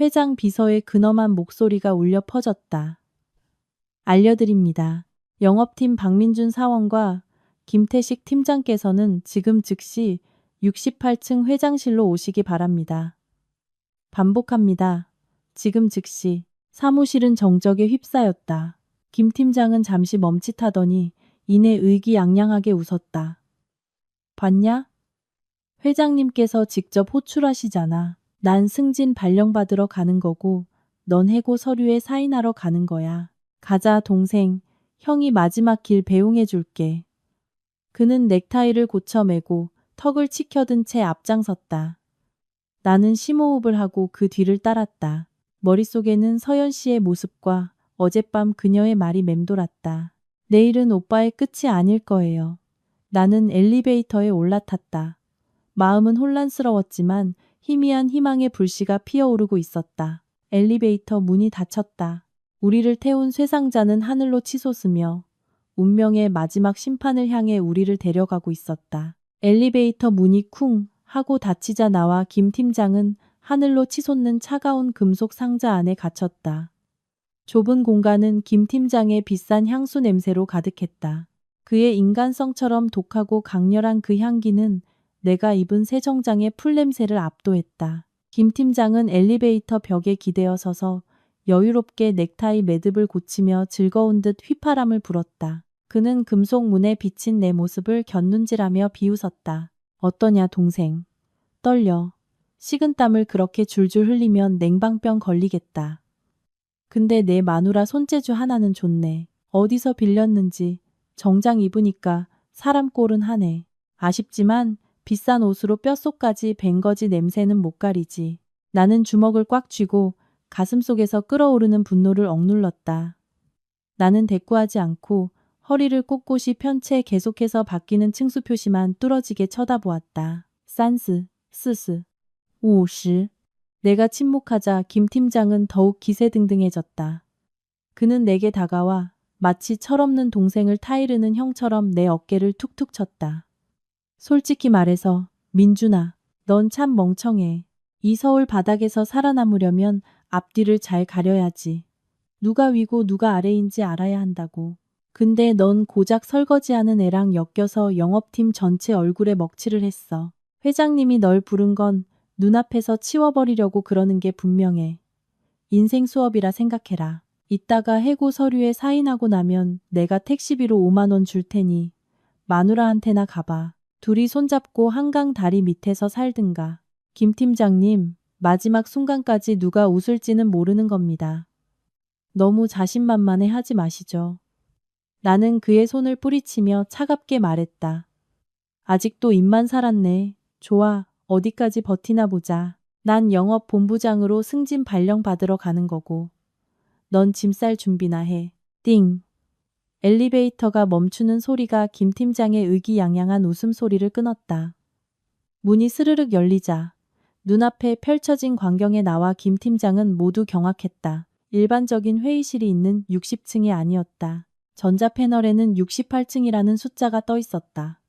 회장 비서의 근엄한 목소리가 울려 퍼졌다. 알려드립니다. 영업팀 박민준 사원과 김태식 팀장께서는 지금 즉시 68층 회장실로 오시기 바랍니다. 반복합니다. 지금 즉시. 사무실은 정적에 휩싸였다. 김 팀장은 잠시 멈칫하더니 이내 의기양양하게 웃었다. 봤냐? 회장님께서 직접 호출하시잖아. 난 승진 발령받으러 가는 거고 넌 해고 서류에 사인하러 가는 거야. 가자 동생. 형이 마지막 길 배웅해 줄게. 그는 넥타이를 고쳐 매고 턱을 치켜든 채 앞장섰다. 나는 심호흡을 하고 그 뒤를 따랐다. 머릿속에는 서연 씨의 모습과 어젯밤 그녀의 말이 맴돌았다. 내일은 오빠의 끝이 아닐 거예요. 나는 엘리베이터에 올라탔다. 마음은 혼란스러웠지만 희미한 희망의 불씨가 피어오르고 있었다. 엘리베이터 문이 닫혔다. 우리를 태운 쇠상자는 하늘로 치솟으며 운명의 마지막 심판을 향해 우리를 데려가고 있었다. 엘리베이터 문이 쿵 하고 닫히자 나와 김 팀장은 하늘로 치솟는 차가운 금속 상자 안에 갇혔다. 좁은 공간은 김 팀장의 비싼 향수 냄새로 가득했다. 그의 인간성처럼 독하고 강렬한 그 향기는 내가 입은 새 정장의 풀냄새를 압도했다. 김 팀장은 엘리베이터 벽에 기대어 서서 여유롭게 넥타이 매듭을 고치며 즐거운 듯 휘파람을 불었다. 그는 금속 문에 비친 내 모습을 곁눈질하며 비웃었다. 어떠냐 동생. 떨려. 식은땀을 그렇게 줄줄 흘리면 냉방병 걸리겠다. 근데 내 마누라 손재주 하나는 좋네. 어디서 빌렸는지 정장 입으니까 사람 꼴은 하네. 아쉽지만 비싼 옷으로 뼛속까지 벤거지 냄새는 못 가리지. 나는 주먹을 꽉 쥐고 가슴속에서 끓어오르는 분노를 억눌렀다. 나는 대꾸하지 않고 허리를 꼿꼿이 편 채 계속해서 바뀌는 층수 표시만 뚫어지게 쳐다보았다. 산스, 스스, 50. 내가 침묵하자 김 팀장은 더욱 기세등등해졌다. 그는 내게 다가와 마치 철없는 동생을 타이르는 형처럼 내 어깨를 툭툭 쳤다. 솔직히 말해서 민준아, 넌 참 멍청해. 이 서울 바닥에서 살아남으려면 앞뒤를 잘 가려야지. 누가 위고 누가 아래인지 알아야 한다고. 근데 넌 고작 설거지하는 애랑 엮여서 영업팀 전체 얼굴에 먹칠을 했어. 회장님이 널 부른 건 눈앞에서 치워버리려고 그러는 게 분명해. 인생 수업이라 생각해라. 이따가 해고 서류에 사인하고 나면 내가 택시비로 5만 원 줄 테니 마누라한테나 가봐. 둘이 손잡고 한강 다리 밑에서 살든가. 김 팀장님, 마지막 순간까지 누가 웃을지는 모르는 겁니다. 너무 자신만만해 하지 마시죠. 나는 그의 손을 뿌리치며 차갑게 말했다. 아직도 입만 살았네. 좋아, 어디까지 버티나 보자. 난 영업 본부장으로 승진 발령 받으러 가는 거고. 넌 짐 쌀 준비나 해. 띵. 엘리베이터가 멈추는 소리가 김 팀장의 의기양양한 웃음소리를 끊었다. 문이 스르륵 열리자 눈앞에 펼쳐진 광경에 나와 김 팀장은 모두 경악했다. 일반적인 회의실이 있는 60층이 아니었다. 전자패널에는 68층이라는 숫자가 떠 있었다.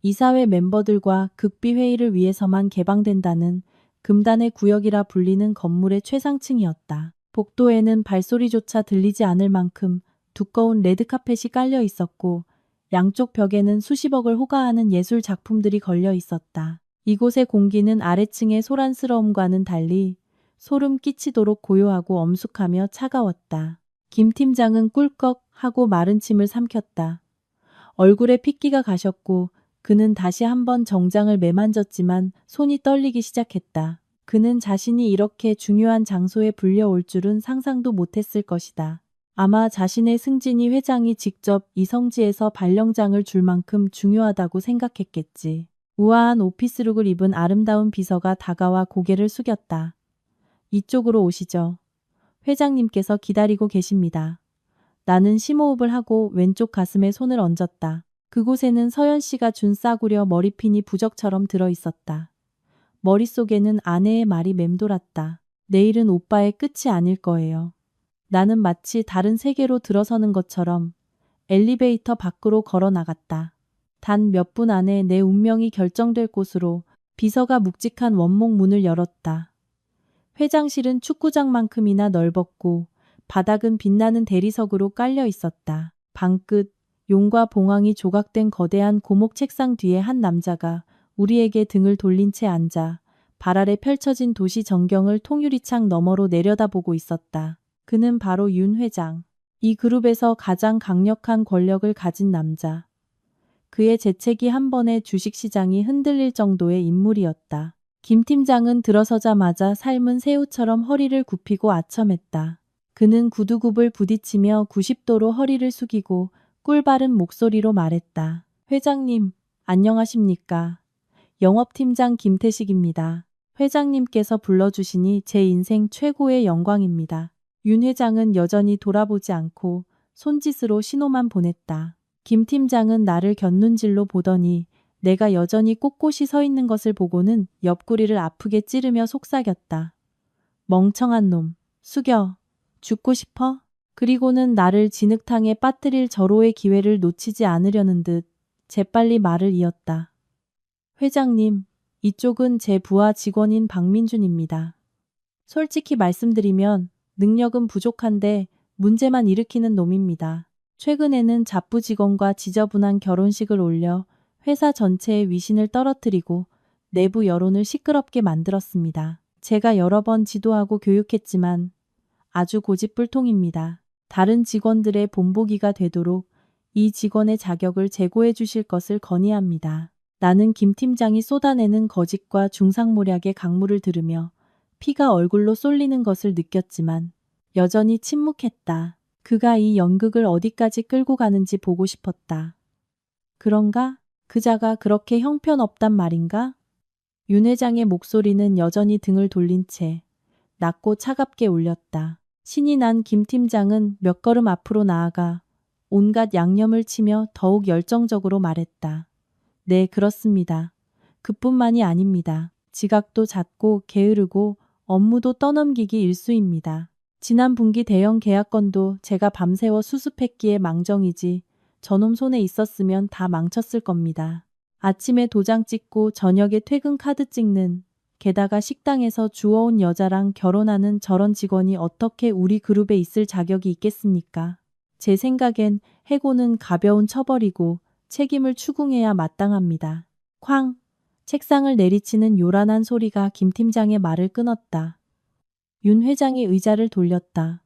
이사회 멤버들과 극비 회의를 위해서만 개방된다는 금단의 구역이라 불리는 건물의 최상층이었다. 복도에는 발소리조차 들리지 않을 만큼 두꺼운 레드카펫이 깔려 있었고 양쪽 벽에는 수십억을 호가하는 예술 작품들이 걸려 있었다. 이곳의 공기는 아래층의 소란스러움과는 달리 소름 끼치도록 고요하고 엄숙하며 차가웠다. 김 팀장은 꿀꺽 하고 마른 침을 삼켰다. 얼굴에 핏기가 가셨고 그는 다시 한번 정장을 매만졌지만 손이 떨리기 시작했다. 그는 자신이 이렇게 중요한 장소에 불려올 줄은 상상도 못했을 것이다. 아마 자신의 승진이 회장이 직접 이 성지에서 발령장을 줄 만큼 중요하다고 생각했겠지. 우아한 오피스룩을 입은 아름다운 비서가 다가와 고개를 숙였다. 이쪽으로 오시죠. 회장님께서 기다리고 계십니다. 나는 심호흡을 하고 왼쪽 가슴에 손을 얹었다. 그곳에는 서연 씨가 준 싸구려 머리핀이 부적처럼 들어있었다. 머릿속에는 아내의 말이 맴돌았다. 내일은 오빠의 끝이 아닐 거예요. 나는 마치 다른 세계로 들어서는 것처럼 엘리베이터 밖으로 걸어 나갔다. 단 몇 분 안에 내 운명이 결정될 곳으로 비서가 묵직한 원목 문을 열었다. 회장실은 축구장만큼이나 넓었고 바닥은 빛나는 대리석으로 깔려 있었다. 방끝 용과 봉황이 조각된 거대한 고목 책상 뒤에 한 남자가 우리에게 등을 돌린 채 앉아 발 아래 펼쳐진 도시 전경을 통유리창 너머로 내려다보고 있었다. 그는 바로 윤 회장. 이 그룹에서 가장 강력한 권력을 가진 남자. 그의 재책이 한 번에 주식시장이 흔들릴 정도의 인물이었다. 김 팀장은 들어서자마자 삶은 새우처럼 허리를 굽히고 아첨했다. 그는 구두굽을 부딪히며 90도로 허리를 숙이고 꿀바른 목소리로 말했다. 회장님, 안녕하십니까. 영업팀장 김태식입니다. 회장님께서 불러주시니 제 인생 최고의 영광입니다. 윤 회장은 여전히 돌아보지 않고 손짓으로 신호만 보냈다. 김 팀장은 나를 곁눈질로 보더니 내가 여전히 꼿꼿이 서 있는 것을 보고는 옆구리를 아프게 찌르며 속삭였다. 멍청한 놈, 숙여. 죽고 싶어? 그리고는 나를 진흙탕에 빠뜨릴 절호의 기회를 놓치지 않으려는 듯 재빨리 말을 이었다. 회장님, 이쪽은 제 부하 직원인 박민준입니다. 솔직히 말씀드리면 능력은 부족한데 문제만 일으키는 놈입니다. 최근에는 잡부 직원과 지저분한 결혼식을 올려 회사 전체의 위신을 떨어뜨리고 내부 여론을 시끄럽게 만들었습니다. 제가 여러 번 지도하고 교육했지만 아주 고집불통입니다. 다른 직원들의 본보기가 되도록 이 직원의 자격을 제고해 주실 것을 건의합니다. 나는 김 팀장이 쏟아내는 거짓과 중상모략의 강물을 들으며 피가 얼굴로 쏠리는 것을 느꼈지만 여전히 침묵했다. 그가 이 연극을 어디까지 끌고 가는지 보고 싶었다. 그런가? 그자가 그렇게 형편없단 말인가? 윤 회장의 목소리는 여전히 등을 돌린 채 낮고 차갑게 울렸다. 신이 난 김 팀장은 몇 걸음 앞으로 나아가 온갖 양념을 치며 더욱 열정적으로 말했다. 네, 그렇습니다. 그뿐만이 아닙니다. 지각도 잦고 게으르고 업무도 떠넘기기 일쑤입니다. 지난 분기 대형 계약건도 제가 밤새워 수습했기에 망정이지 저놈 손에 있었으면 다 망쳤을 겁니다. 아침에 도장 찍고 저녁에 퇴근 카드 찍는, 게다가 식당에서 주워온 여자랑 결혼하는 저런 직원이 어떻게 우리 그룹에 있을 자격이 있겠습니까? 제 생각엔 해고는 가벼운 처벌이고 책임을 추궁해야 마땅합니다. 쾅! 책상을 내리치는 요란한 소리가 김 팀장의 말을 끊었다. 윤 회장이 의자를 돌렸다.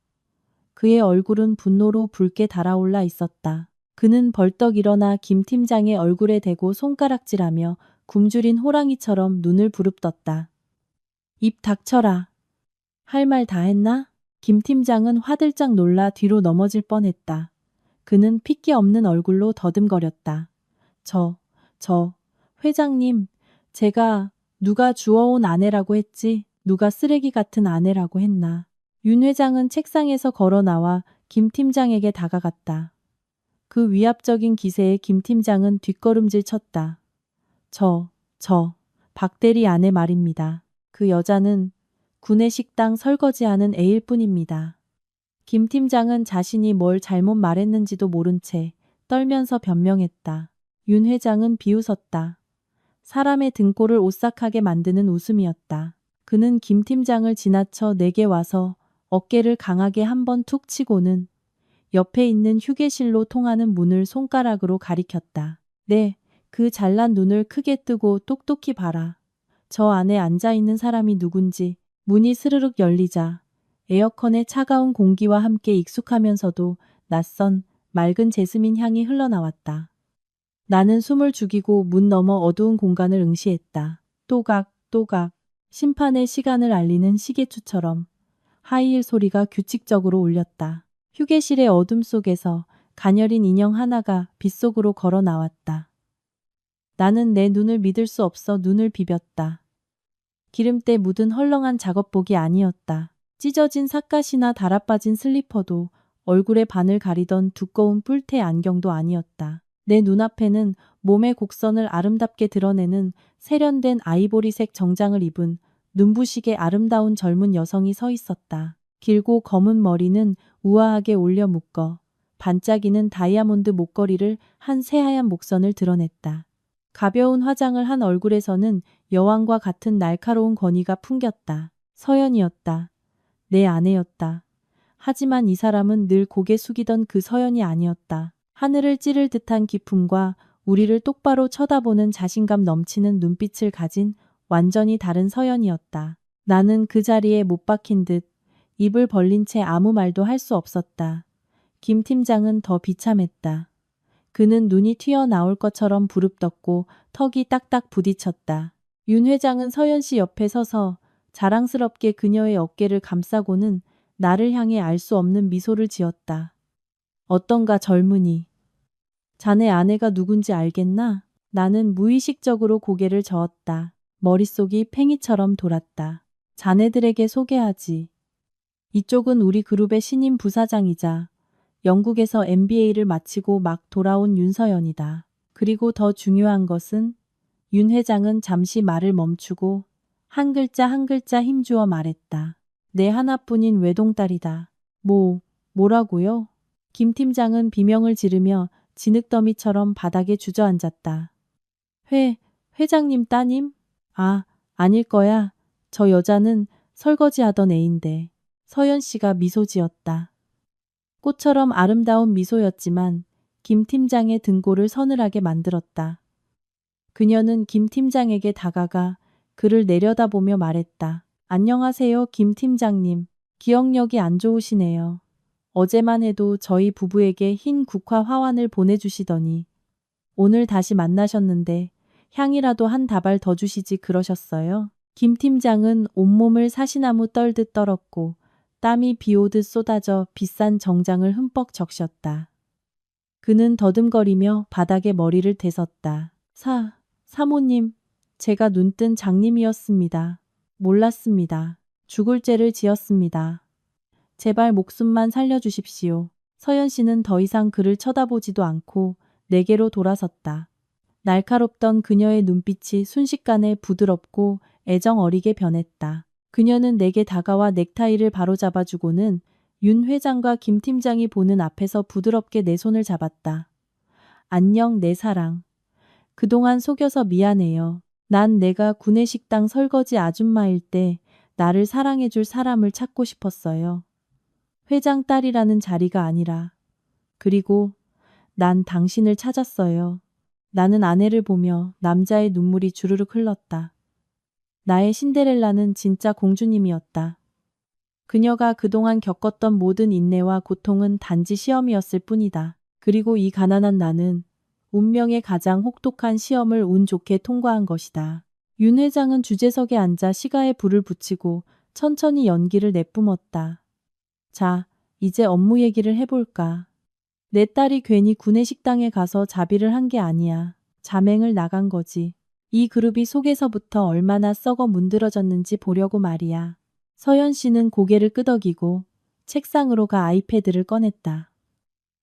그의 얼굴은 분노로 붉게 달아올라 있었다. 그는 벌떡 일어나 김 팀장의 얼굴에 대고 손가락질하며 굶주린 호랑이처럼 눈을 부릅떴다. 입 닥쳐라. 할 말 다 했나? 김 팀장은 화들짝 놀라 뒤로 넘어질 뻔했다. 그는 핏기 없는 얼굴로 더듬거렸다. 회장님, 제가 누가 주워온 아내라고 했지? 누가 쓰레기 같은 아내라고 했나? 윤 회장은 책상에서 걸어 나와 김 팀장에게 다가갔다. 그 위압적인 기세에 김 팀장은 뒷걸음질 쳤다. 박 대리 아내 말입니다. 그 여자는 구내식당 설거지하는 애일 뿐입니다. 김 팀장은 자신이 뭘 잘못 말했는지도 모른 채 떨면서 변명했다. 윤 회장은 비웃었다. 사람의 등골을 오싹하게 만드는 웃음이었다. 그는 김 팀장을 지나쳐 내게 와서 어깨를 강하게 한번 툭 치고는 옆에 있는 휴게실로 통하는 문을 손가락으로 가리켰다. 네, 그 잘난 눈을 크게 뜨고 똑똑히 봐라. 저 안에 앉아있는 사람이 누군지. 문이 스르륵 열리자 에어컨의 차가운 공기와 함께 익숙하면서도 낯선 맑은 제스민 향이 흘러나왔다. 나는 숨을 죽이고 문 너머 어두운 공간을 응시했다. 또각, 또각. 심판의 시간을 알리는 시계추처럼 하이힐 소리가 규칙적으로 울렸다. 휴게실의 어둠 속에서 가녀린 인형 하나가 빗속으로 걸어 나왔다. 나는 내 눈을 믿을 수 없어 눈을 비볐다. 기름때 묻은 헐렁한 작업복이 아니었다. 찢어진 삿갓이나 달아빠진 슬리퍼도 얼굴의 반을 가리던 두꺼운 뿔테 안경도 아니었다. 내 눈앞에는 몸의 곡선을 아름답게 드러내는 세련된 아이보리색 정장을 입은 눈부시게 아름다운 젊은 여성이 서 있었다. 길고 검은 머리는 우아하게 올려 묶어 반짝이는 다이아몬드 목걸이를 한 새하얀 목선을 드러냈다. 가벼운 화장을 한 얼굴에서는 여왕과 같은 날카로운 권위가 풍겼다. 서연이었다. 내 아내였다. 하지만 이 사람은 늘 고개 숙이던 그 서연이 아니었다. 하늘을 찌를 듯한 기품과 우리를 똑바로 쳐다보는 자신감 넘치는 눈빛을 가진 완전히 다른 서연이었다. 나는 그 자리에 못 박힌 듯 입을 벌린 채 아무 말도 할 수 없었다. 김 팀장은 더 비참했다. 그는 눈이 튀어나올 것처럼 부릅떴고 턱이 딱딱 부딪혔다. 윤 회장은 서연 씨 옆에 서서 자랑스럽게 그녀의 어깨를 감싸고는 나를 향해 알 수 없는 미소를 지었다. 어떤가 젊은이. 자네 아내가 누군지 알겠나? 나는 무의식적으로 고개를 저었다. 머릿속이 팽이처럼 돌았다. 자네들에게 소개하지. 이쪽은 우리 그룹의 신임 부사장이자 영국에서 MBA를 마치고 막 돌아온 윤서연이다. 그리고 더 중요한 것은 윤 회장은 잠시 말을 멈추고 한 글자 한 글자 힘주어 말했다. 내 하나뿐인 외동딸이다. 뭐라고요? 김 팀장은 비명을 지르며 진흙더미처럼 바닥에 주저앉았다. 회장님 따님? 아닐 거야. 저 여자는 설거지하던 애인데. 서연 씨가 미소 지었다. 꽃처럼 아름다운 미소였지만 김 팀장의 등골을 서늘하게 만들었다. 그녀는 김 팀장에게 다가가 그를 내려다보며 말했다. 안녕하세요, 김 팀장님. 기억력이 안 좋으시네요. 어제만 해도 저희 부부에게 흰 국화 화환을 보내주시더니 오늘 다시 만나셨는데 향이라도 한 다발 더 주시지 그러셨어요? 김 팀장은 온몸을 사시나무 떨듯 떨었고 땀이 비오듯 쏟아져 비싼 정장을 흠뻑 적셨다. 그는 더듬거리며 바닥에 머리를 대섰다. 사모님, 제가 눈뜬 장님이었습니다. 몰랐습니다. 죽을 죄를 지었습니다. 제발 목숨만 살려주십시오. 서연 씨는 더 이상 그를 쳐다보지도 않고 내게로 돌아섰다. 날카롭던 그녀의 눈빛이 순식간에 부드럽고 애정 어리게 변했다. 그녀는 내게 다가와 넥타이를 바로잡아주고는 윤 회장과 김 팀장이 보는 앞에서 부드럽게 내 손을 잡았다. 안녕 내 사랑. 그동안 속여서 미안해요. 난 내가 구내식당 설거지 아줌마일 때 나를 사랑해줄 사람을 찾고 싶었어요. 회장 딸이라는 자리가 아니라. 그리고 난 당신을 찾았어요. 나는 아내를 보며 남자의 눈물이 주르륵 흘렀다. 나의 신데렐라는 진짜 공주님이었다. 그녀가 그동안 겪었던 모든 인내와 고통은 단지 시험이었을 뿐이다. 그리고 이 가난한 나는 운명의 가장 혹독한 시험을 운 좋게 통과한 것이다. 윤 회장은 주재석에 앉아 시가에 불을 붙이고 천천히 연기를 내뿜었다. 자, 이제 업무 얘기를 해볼까. 내 딸이 괜히 구내식당에 가서 자비를 한 게 아니야. 자맹을 나간 거지. 이 그룹이 속에서부터 얼마나 썩어 문드러졌는지 보려고 말이야. 서연 씨는 고개를 끄덕이고 책상으로 가 아이패드를 꺼냈다.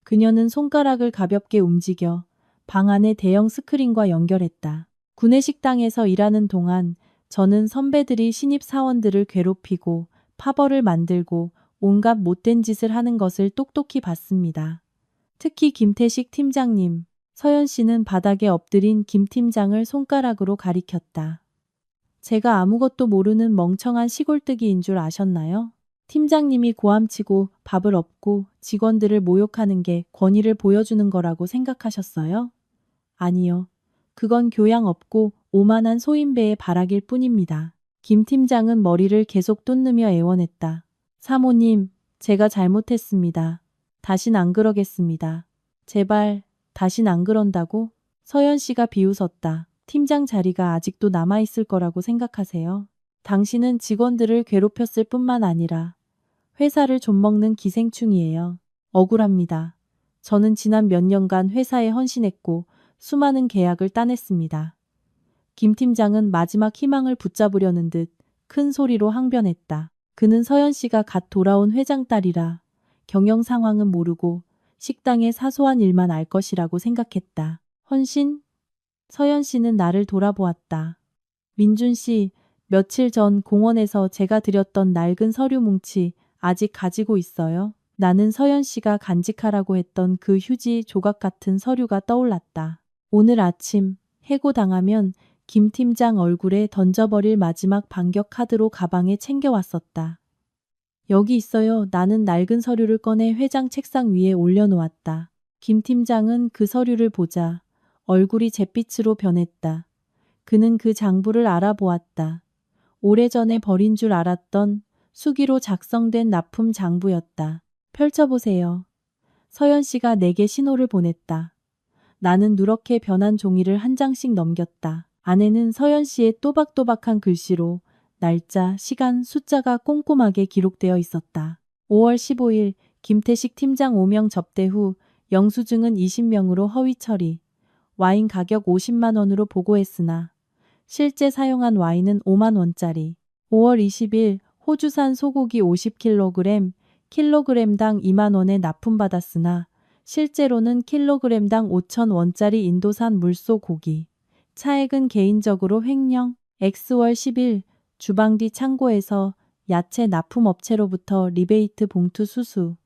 그녀는 손가락을 가볍게 움직여 방 안의 대형 스크린과 연결했다. 구내식당에서 일하는 동안 저는 선배들이 신입 사원들을 괴롭히고 파벌을 만들고 온갖 못된 짓을 하는 것을 똑똑히 봤습니다. 특히 김태식 팀장님. 서연 씨는 바닥에 엎드린 김 팀장을 손가락으로 가리켰다. 제가 아무것도 모르는 멍청한 시골뜨기인 줄 아셨나요? 팀장님이 고함치고 밥을 엎고 직원들을 모욕하는 게 권위를 보여주는 거라고 생각하셨어요? 아니요. 그건 교양 없고 오만한 소인배의 발악일 뿐입니다. 김 팀장은 머리를 계속 돋누며 애원했다. 사모님, 제가 잘못했습니다. 다신 안 그러겠습니다. 제발, 다신 안 그런다고? 서연 씨가 비웃었다. 팀장 자리가 아직도 남아있을 거라고 생각하세요? 당신은 직원들을 괴롭혔을 뿐만 아니라 회사를 좀먹는 기생충이에요. 억울합니다. 저는 지난 몇 년간 회사에 헌신했고 수많은 계약을 따냈습니다. 김 팀장은 마지막 희망을 붙잡으려는 듯 큰 소리로 항변했다. 그는 서연 씨가 갓 돌아온 회장 딸이라 경영 상황은 모르고 식당의 사소한 일만 알 것이라고 생각했다. 헌신? 서연 씨는 나를 돌아보았다. 민준 씨, 며칠 전 공원에서 제가 드렸던 낡은 서류 뭉치 아직 가지고 있어요? 나는 서연 씨가 간직하라고 했던 그 휴지 조각 같은 서류가 떠올랐다. 오늘 아침 해고당하면 김 팀장 얼굴에 던져버릴 마지막 반격 카드로 가방에 챙겨왔었다. 여기 있어요. 나는 낡은 서류를 꺼내 회장 책상 위에 올려놓았다. 김 팀장은 그 서류를 보자 얼굴이 잿빛으로 변했다. 그는 그 장부를 알아보았다. 오래전에 버린 줄 알았던 수기로 작성된 납품 장부였다. 펼쳐보세요. 서연 씨가 내게 신호를 보냈다. 나는 누렇게 변한 종이를 한 장씩 넘겼다. 안에는 서연 씨의 또박또박한 글씨로 날짜, 시간, 숫자가 꼼꼼하게 기록되어 있었다. 5월 15일 김태식 팀장 5명 접대 후 영수증은 20명으로 허위 처리. 와인 가격 50만 원으로 보고했으나 실제 사용한 와인은 5만 원짜리. 5월 20일 호주산 소고기 50kg, 킬로그램당 2만 원에 납품받았으나 실제로는 킬로그램당 5천 원짜리 인도산 물소 고기. 차액은 개인적으로 횡령. X월 10일 주방 뒤 창고에서 야채 납품업체로부터 리베이트 봉투 수수.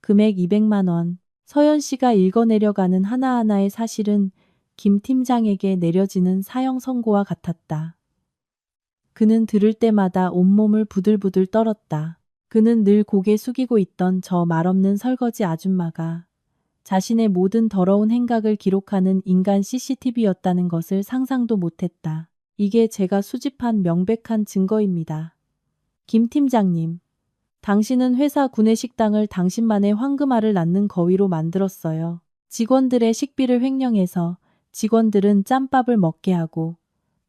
금액 200만 원. 서연 씨가 읽어내려가는 하나하나의 사실은 김 팀장에게 내려지는 사형 선고와 같았다. 그는 들을 때마다 온몸을 부들부들 떨었다. 그는 늘 고개 숙이고 있던 저 말없는 설거지 아줌마가 자신의 모든 더러운 행각을 기록하는 인간 CCTV였다는 것을 상상도 못했다. 이게 제가 수집한 명백한 증거입니다. 김 팀장님, 당신은 회사 구내식당을 당신만의 황금알을 낳는 거위로 만들었어요. 직원들의 식비를 횡령해서 직원들은 짬밥을 먹게 하고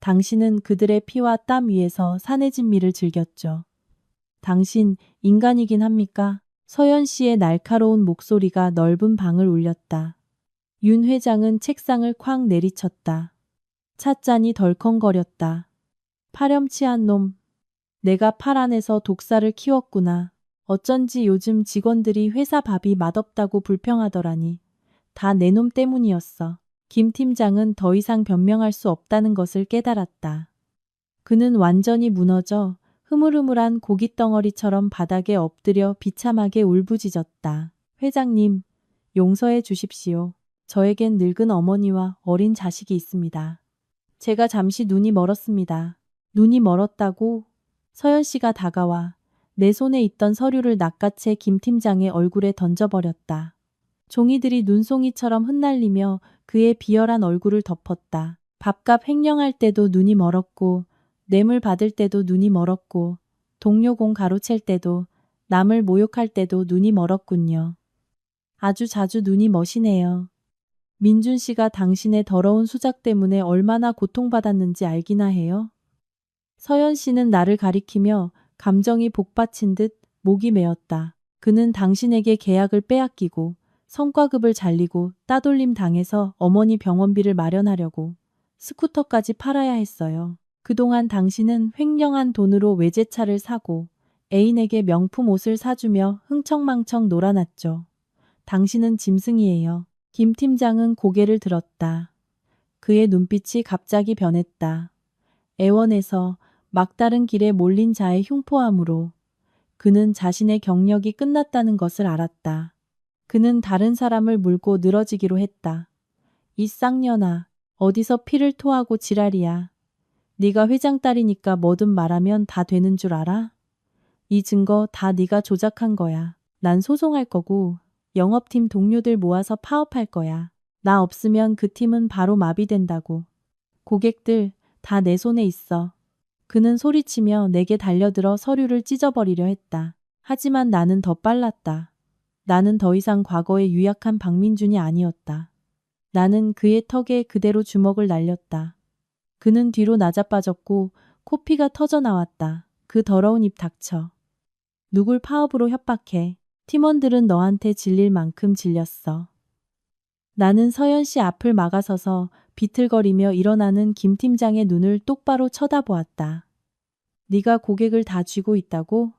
당신은 그들의 피와 땀 위에서 산해진미를 즐겼죠. 당신 인간이긴 합니까? 서연 씨의 날카로운 목소리가 넓은 방을 울렸다. 윤 회장은 책상을 쾅 내리쳤다. 찻잔이 덜컹거렸다. 파렴치한 놈. 내가 팔 안에서 독사를 키웠구나. 어쩐지 요즘 직원들이 회사 밥이 맛없다고 불평하더라니. 다 내 놈 때문이었어. 김 팀장은 더 이상 변명할 수 없다는 것을 깨달았다. 그는 완전히 무너져 흐물흐물한 고깃덩어리처럼 바닥에 엎드려 비참하게 울부짖었다. 회장님, 용서해 주십시오. 저에겐 늙은 어머니와 어린 자식이 있습니다. 제가 잠시 눈이 멀었습니다. 눈이 멀었다고? 서연 씨가 다가와 내 손에 있던 서류를 낚아채 김 팀장의 얼굴에 던져버렸다. 종이들이 눈송이처럼 흩날리며 그의 비열한 얼굴을 덮었다. 밥값 횡령할 때도 눈이 멀었고 뇌물 받을 때도 눈이 멀었고 동료 공 가로챌 때도 남을 모욕할 때도 눈이 멀었군요. 아주 자주 눈이 머시네요. 민준 씨가 당신의 더러운 수작 때문에 얼마나 고통받았는지 알기나 해요? 서연 씨는 나를 가리키며 감정이 복받친 듯 목이 메었다. 그는 당신에게 계약을 빼앗기고 성과급을 잘리고 따돌림 당해서 어머니 병원비를 마련하려고 스쿠터까지 팔아야 했어요. 그동안 당신은 횡령한 돈으로 외제차를 사고 애인에게 명품 옷을 사주며 흥청망청 놀아났죠. 당신은 짐승이에요. 김 팀장은 고개를 들었다. 그의 눈빛이 갑자기 변했다. 애원에서 막다른 길에 몰린 자의 흉포함으로 그는 자신의 경력이 끝났다는 것을 알았다. 그는 다른 사람을 물고 늘어지기로 했다. 이 쌍년아, 어디서 피를 토하고 지랄이야. 네가 회장 딸이니까 뭐든 말하면 다 되는 줄 알아? 이 증거 다 네가 조작한 거야. 난 소송할 거고 영업팀 동료들 모아서 파업할 거야. 나 없으면 그 팀은 바로 마비된다고. 고객들 다 내 손에 있어. 그는 소리치며 내게 달려들어 서류를 찢어버리려 했다. 하지만 나는 더 빨랐다. 나는 더 이상 과거의 유약한 박민준이 아니었다. 나는 그의 턱에 그대로 주먹을 날렸다. 그는 뒤로 나자빠졌고 코피가 터져 나왔다. 그 더러운 입 닥쳐. 누굴 파업으로 협박해. 팀원들은 너한테 질릴 만큼 질렸어. 나는 서연 씨 앞을 막아서서 비틀거리며 일어나는 김 팀장의 눈을 똑바로 쳐다보았다. 네가 고객을 다 쥐고 있다고?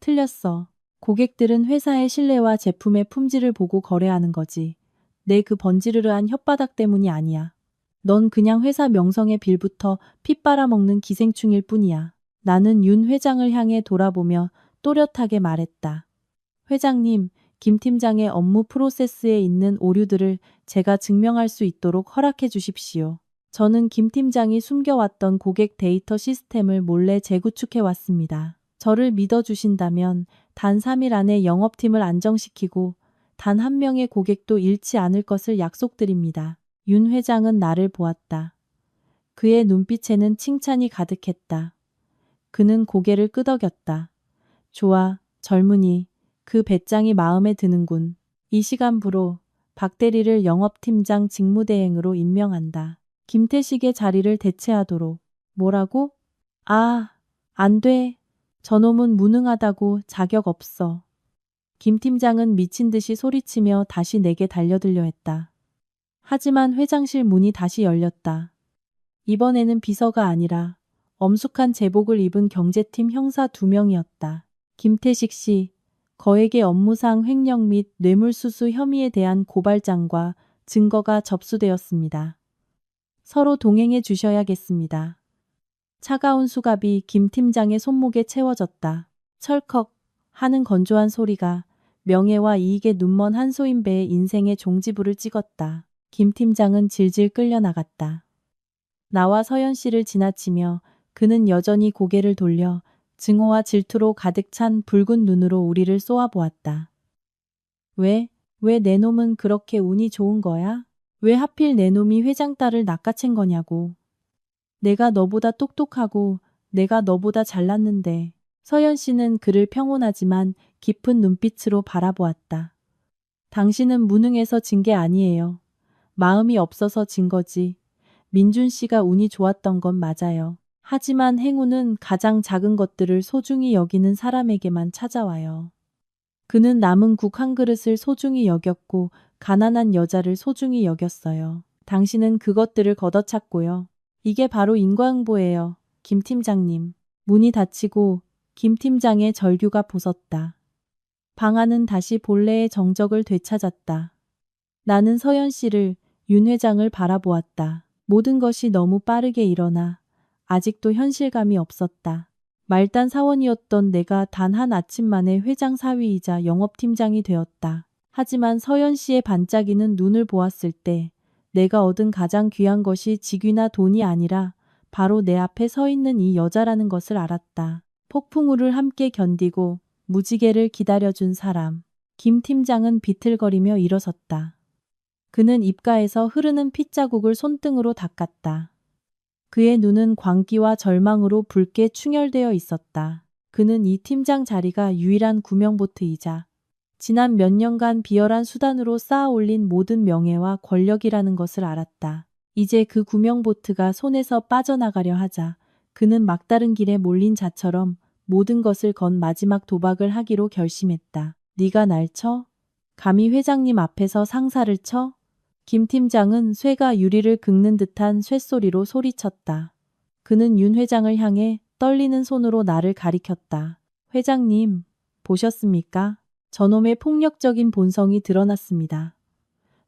틀렸어. 고객들은 회사의 신뢰와 제품의 품질을 보고 거래하는 거지. 내 그 번지르르한 혓바닥 때문이 아니야. 넌 그냥 회사 명성에 빌부터 피 빨아먹는 기생충일 뿐이야. 나는 윤 회장을 향해 돌아보며 또렷하게 말했다. 회장님, 김 팀장의 업무 프로세스에 있는 오류들을 제가 증명할 수 있도록 허락해 주십시오. 저는 김 팀장이 숨겨왔던 고객 데이터 시스템을 몰래 재구축해 왔습니다. 저를 믿어주신다면 단 3일 안에 영업팀을 안정시키고 단 한 명의 고객도 잃지 않을 것을 약속드립니다. 윤 회장은 나를 보았다. 그의 눈빛에는 칭찬이 가득했다. 그는 고개를 끄덕였다. 좋아, 젊은이. 그 배짱이 마음에 드는군. 이 시간부로 박 대리를 영업팀장 직무대행으로 임명한다. 김태식의 자리를 대체하도록. 뭐라고? 아, 안 돼. 저놈은 무능하다고 자격 없어. 김 팀장은 미친 듯이 소리치며 다시 내게 달려들려 했다. 하지만 회장실 문이 다시 열렸다. 이번에는 비서가 아니라 엄숙한 제복을 입은 경제팀 형사 2명이었다. 김태식 씨, 거액의 업무상 횡령 및 뇌물수수 혐의에 대한 고발장과 증거가 접수되었습니다. 서로 동행해 주셔야겠습니다. 차가운 수갑이 김 팀장의 손목에 채워졌다. 철컥 하는 건조한 소리가 명예와 이익에 눈먼 한소인배의 인생의 종지부를 찍었다. 김 팀장은 질질 끌려나갔다. 나와 서연 씨를 지나치며 그는 여전히 고개를 돌려 증오와 질투로 가득 찬 붉은 눈으로 우리를 쏘아보았다. 왜 내 놈은 그렇게 운이 좋은 거야? 왜 하필 내 놈이 회장 딸을 낚아챈 거냐고. 내가 너보다 똑똑하고 내가 너보다 잘났는데. 서연 씨는 그를 평온하지만 깊은 눈빛으로 바라보았다. 당신은 무능해서 진 게 아니에요. 마음이 없어서 진 거지. 민준 씨가 운이 좋았던 건 맞아요. 하지만 행운은 가장 작은 것들을 소중히 여기는 사람에게만 찾아와요. 그는 남은 국 한 그릇을 소중히 여겼고 가난한 여자를 소중히 여겼어요. 당신은 그것들을 걷어찼고요. 이게 바로 인과응보예요. 김 팀장님. 문이 닫히고 김 팀장의 절규가 부섰다. 방 안은 다시 본래의 정적을 되찾았다. 나는 서연 씨를, 윤 회장을 바라보았다. 모든 것이 너무 빠르게 일어나 아직도 현실감이 없었다. 말단 사원이었던 내가 단 한 아침 만에 회장 사위이자 영업팀장이 되었다. 하지만 서연 씨의 반짝이는 눈을 보았을 때 내가 얻은 가장 귀한 것이 직위나 돈이 아니라 바로 내 앞에 서 있는 이 여자라는 것을 알았다. 폭풍우를 함께 견디고 무지개를 기다려준 사람. 김 팀장은 비틀거리며 일어섰다. 그는 입가에서 흐르는 핏자국을 손등으로 닦았다. 그의 눈은 광기와 절망으로 붉게 충혈되어 있었다. 그는 이 팀장 자리가 유일한 구명보트이자 지난 몇 년간 비열한 수단으로 쌓아 올린 모든 명예와 권력이라는 것을 알았다. 이제 그 구명보트가 손에서 빠져나가려 하자 그는 막다른 길에 몰린 자처럼 모든 것을 건 마지막 도박을 하기로 결심했다. 네가 날 쳐? 감히 회장님 앞에서 상사를 쳐? 김 팀장은 쇠가 유리를 긁는 듯한 쇳소리로 소리쳤다. 그는 윤 회장을 향해 떨리는 손으로 나를 가리켰다. 회장님, 보셨습니까? 저놈의 폭력적인 본성이 드러났습니다.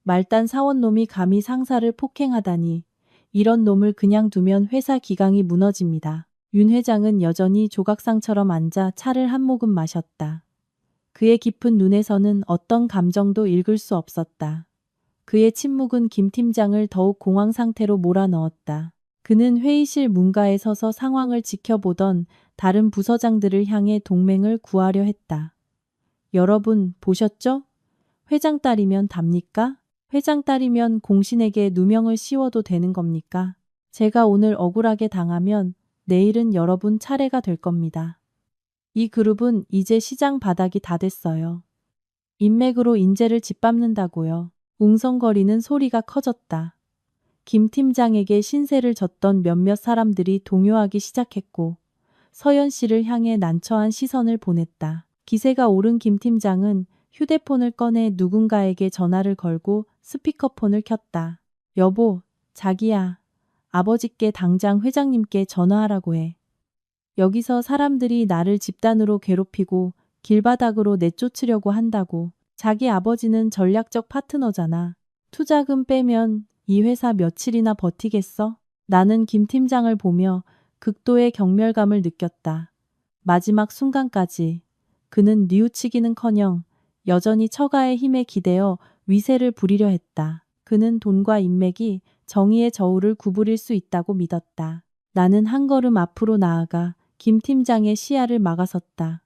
말단 사원놈이 감히 상사를 폭행하다니. 이런 놈을 그냥 두면 회사 기강이 무너집니다. 윤 회장은 여전히 조각상처럼 앉아 차를 한 모금 마셨다. 그의 깊은 눈에서는 어떤 감정도 읽을 수 없었다. 그의 침묵은 김 팀장을 더욱 공황 상태로 몰아넣었다. 그는 회의실 문가에 서서 상황을 지켜보던 다른 부서장들을 향해 동맹을 구하려 했다. 여러분 보셨죠? 회장 딸이면 답니까? 회장 딸이면 공신에게 누명을 씌워도 되는 겁니까? 제가 오늘 억울하게 당하면 내일은 여러분 차례가 될 겁니다. 이 그룹은 이제 시장 바닥이 다 됐어요. 인맥으로 인재를 짓밟는다고요. 웅성거리는 소리가 커졌다. 김 팀장에게 신세를 졌던 몇몇 사람들이 동요하기 시작했고 서연 씨를 향해 난처한 시선을 보냈다. 기세가 오른 김 팀장은 휴대폰을 꺼내 누군가에게 전화를 걸고 스피커폰을 켰다. 여보, 자기야. 아버지께 당장 회장님께 전화하라고 해. 여기서 사람들이 나를 집단으로 괴롭히고 길바닥으로 내쫓으려고 한다고. 자기 아버지는 전략적 파트너잖아. 투자금 빼면 이 회사 며칠이나 버티겠어? 나는 김 팀장을 보며 극도의 경멸감을 느꼈다. 마지막 순간까지 그는 뉘우치기는커녕 여전히 처가의 힘에 기대어 위세를 부리려 했다. 그는 돈과 인맥이 정의의 저울을 구부릴 수 있다고 믿었다. 나는 한 걸음 앞으로 나아가 김 팀장의 시야를 막아섰다.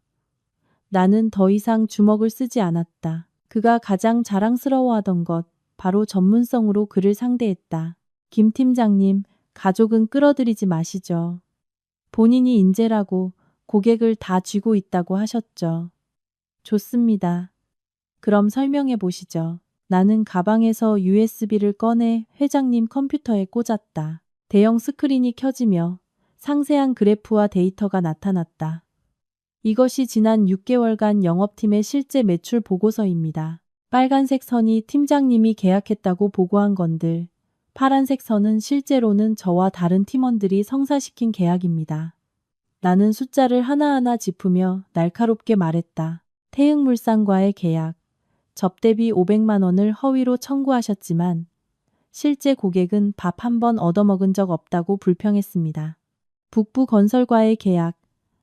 나는 더 이상 주먹을 쓰지 않았다. 그가 가장 자랑스러워하던 것, 바로 전문성으로 그를 상대했다. 김 팀장님, 가족은 끌어들이지 마시죠. 본인이 인재라고 고객을 다 쥐고 있다고 하셨죠. 좋습니다. 그럼 설명해 보시죠. 나는 가방에서 USB를 꺼내 회장님 컴퓨터에 꽂았다. 대형 스크린이 켜지며 상세한 그래프와 데이터가 나타났다. 이것이 지난 6개월간 영업팀의 실제 매출 보고서입니다. 빨간색 선이 팀장님이 계약했다고 보고한 건들, 파란색 선은 실제로는 저와 다른 팀원들이 성사시킨 계약입니다. 나는 숫자를 하나하나 짚으며 날카롭게 말했다. 태흥물산과의 계약, 접대비 500만 원을 허위로 청구하셨지만 실제 고객은 밥 한 번 얻어먹은 적 없다고 불평했습니다. 북부건설과의 계약,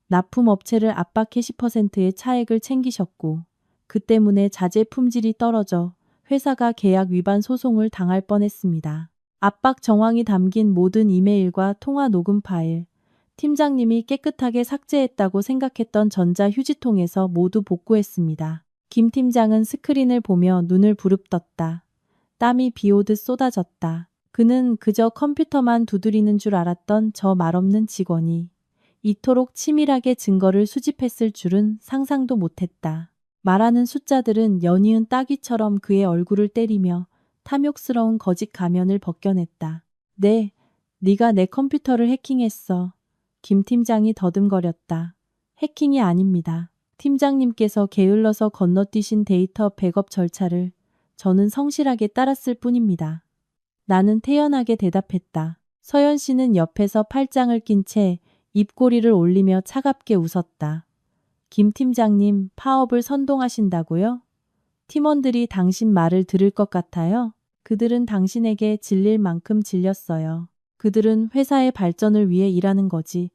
납품업체를 압박해 10%의 차액을 챙기셨고 그 때문에 자재 품질이 떨어져 회사가 계약 위반 소송을 당할 뻔했습니다. 압박 정황이 담긴 모든 이메일과 통화 녹음 파일, 팀장님이 깨끗하게 삭제했다고 생각했던 전자 휴지통에서 모두 복구했습니다. 김 팀장은 스크린을 보며 눈을 부릅떴다. 땀이 비오듯 쏟아졌다. 그는 그저 컴퓨터만 두드리는 줄 알았던 저 말없는 직원이 이토록 치밀하게 증거를 수집했을 줄은 상상도 못했다. 말하는 숫자들은 연이은 따귀처럼 그의 얼굴을 때리며 탐욕스러운 거짓 가면을 벗겨냈다. 네, 네가 내 컴퓨터를 해킹했어. 김 팀장이 더듬거렸다. 해킹이 아닙니다. 팀장님께서 게을러서 건너뛰신 데이터 백업 절차를 저는 성실하게 따랐을 뿐입니다. 나는 태연하게 대답했다. 서연 씨는 옆에서 팔짱을 낀 채 입꼬리를 올리며 차갑게 웃었다. 김 팀장님, 파업을 선동하신다고요? 팀원들이 당신 말을 들을 것 같아요? 그들은 당신에게 질릴 만큼 질렸어요. 그들은 회사의 발전을 위해 일하는 거지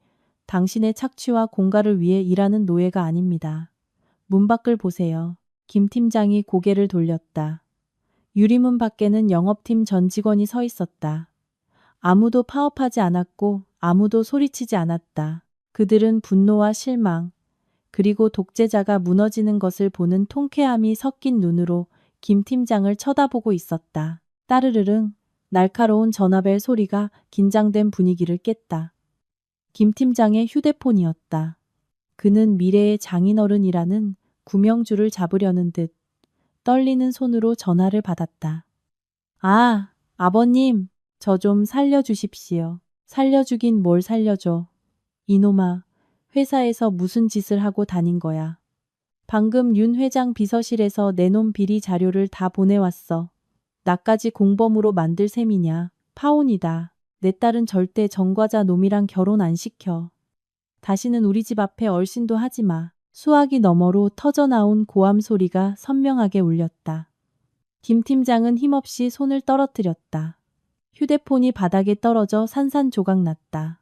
당신의 착취와 공갈을 위해 일하는 노예가 아닙니다. 문 밖을 보세요. 김 팀장이 고개를 돌렸다. 유리문 밖에는 영업팀 전 직원이 서 있었다. 아무도 파업하지 않았고 아무도 소리치지 않았다. 그들은 분노와 실망, 그리고 독재자가 무너지는 것을 보는 통쾌함이 섞인 눈으로 김 팀장을 쳐다보고 있었다. 따르르릉, 날카로운 전화벨 소리가 긴장된 분위기를 깼다. 김 팀장의 휴대폰이었다. 그는 미래의 장인어른이라는 구명주를 잡으려는 듯 떨리는 손으로 전화를 받았다. 아, 아버님, 저 좀 살려주십시오. 살려주긴 뭘 살려줘. 이놈아, 회사에서 무슨 짓을 하고 다닌 거야. 방금 윤 회장 비서실에서 내놓은 비리 자료를 다 보내왔어. 나까지 공범으로 만들 셈이냐. 파혼이다. 내 딸은 절대 정과자 놈이랑 결혼 안 시켜. 다시는 우리 집 앞에 얼씬도 하지 마. 수화기 너머로 터져나온 고함 소리가 선명하게 울렸다. 김 팀장은 힘없이 손을 떨어뜨렸다. 휴대폰이 바닥에 떨어져 산산조각 났다.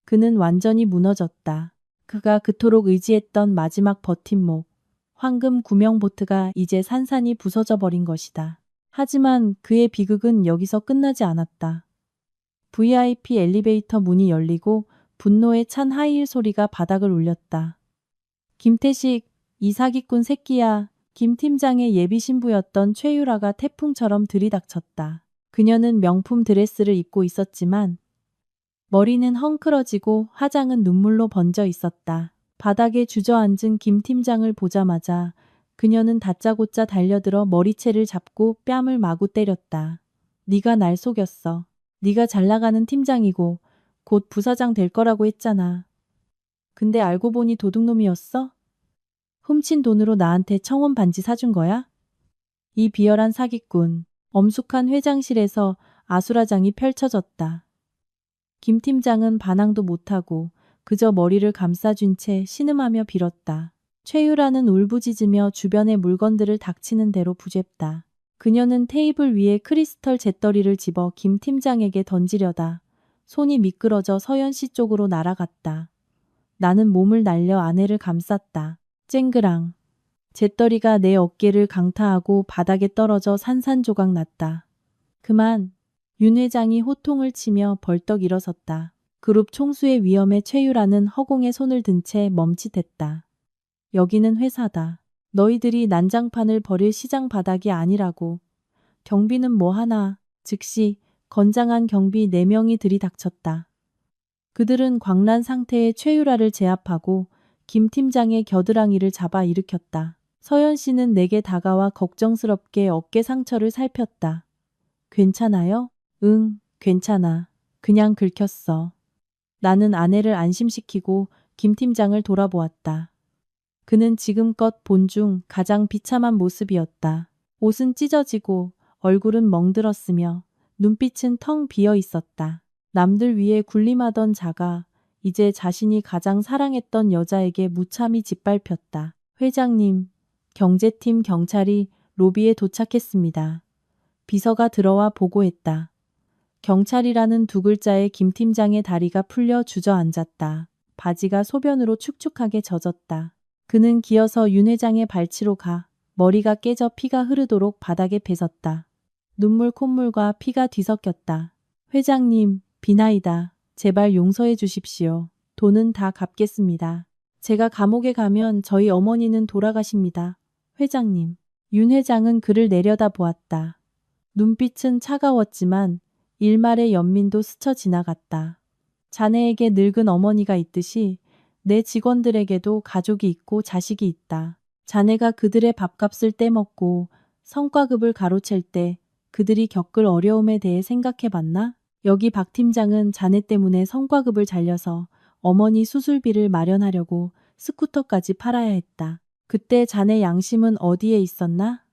그는 완전히 무너졌다. 그가 그토록 의지했던 마지막 버팀목, 황금 구명보트가 이제 산산이 부서져 버린 것이다. 하지만 그의 비극은 여기서 끝나지 않았다. VIP 엘리베이터 문이 열리고 분노에 찬 하이힐 소리가 바닥을 울렸다. 김태식, 이 사기꾼 새끼야. 김 팀장의 예비 신부였던 최유라가 태풍처럼 들이닥쳤다. 그녀는 명품 드레스를 입고 있었지만 머리는 헝클어지고 화장은 눈물로 번져 있었다. 바닥에 주저앉은 김 팀장을 보자마자 그녀는 다짜고짜 달려들어 머리채를 잡고 뺨을 마구 때렸다. 네가 날 속였어. 네가 잘 나가는 팀장이고 곧 부사장 될 거라고 했잖아. 근데 알고 보니 도둑놈이었어? 훔친 돈으로 나한테 청원 반지 사준 거야? 이 비열한 사기꾼. 엄숙한 회장실에서 아수라장이 펼쳐졌다. 김 팀장은 반항도 못하고 그저 머리를 감싸준 채 신음하며 빌었다. 최유라는 울부짖으며 주변의 물건들을 닥치는 대로 부쨰다. 그녀는 테이블 위에 크리스털 잿더리를 집어 김 팀장에게 던지려다 손이 미끄러져 서연 씨 쪽으로 날아갔다. 나는 몸을 날려 아내를 감쌌다. 쨍그랑. 잿더리가 내 어깨를 강타하고 바닥에 떨어져 산산조각 났다. 그만. 윤 회장이 호통을 치며 벌떡 일어섰다. 그룹 총수의 위험에 최유라는 허공에 손을 든 채 멈칫했다. 여기는 회사다. 너희들이 난장판을 버릴 시장 바닥이 아니라고. 경비는 뭐 하나. 즉시 건장한 경비 4명이 들이닥쳤다. 그들은 광란 상태의 최유라를 제압하고 김 팀장의 겨드랑이를 잡아 일으켰다. 서연 씨는 내게 다가와 걱정스럽게 어깨 상처를 살폈다. 괜찮아요? 응, 괜찮아. 그냥 긁혔어. 나는 아내를 안심시키고 김 팀장을 돌아보았다. 그는 지금껏 본 중 가장 비참한 모습이었다. 옷은 찢어지고 얼굴은 멍들었으며 눈빛은 텅 비어 있었다. 남들 위해 군림하던 자가 이제 자신이 가장 사랑했던 여자에게 무참히 짓밟혔다. 회장님, 경제팀 경찰이 로비에 도착했습니다. 비서가 들어와 보고했다. 경찰이라는 2글자에 김 팀장의 다리가 풀려 주저앉았다. 바지가 소변으로 축축하게 젖었다. 그는 기어서 윤 회장의 발치로 가 머리가 깨져 피가 흐르도록 바닥에 뱉었다. 눈물 콧물과 피가 뒤섞였다. 회장님, 비나이다. 제발 용서해 주십시오. 돈은 다 갚겠습니다. 제가 감옥에 가면 저희 어머니는 돌아가십니다. 회장님. 윤 회장은 그를 내려다 보았다. 눈빛은 차가웠지만 일말의 연민도 스쳐 지나갔다. 자네에게 늙은 어머니가 있듯이 내 직원들에게도 가족이 있고 자식이 있다. 자네가 그들의 밥값을 떼먹고 성과급을 가로챌 때 그들이 겪을 어려움에 대해 생각해 봤나? 여기 박 팀장은 자네 때문에 성과급을 잘려서 어머니 수술비를 마련하려고 스쿠터까지 팔아야 했다. 그때 자네 양심은 어디에 있었나?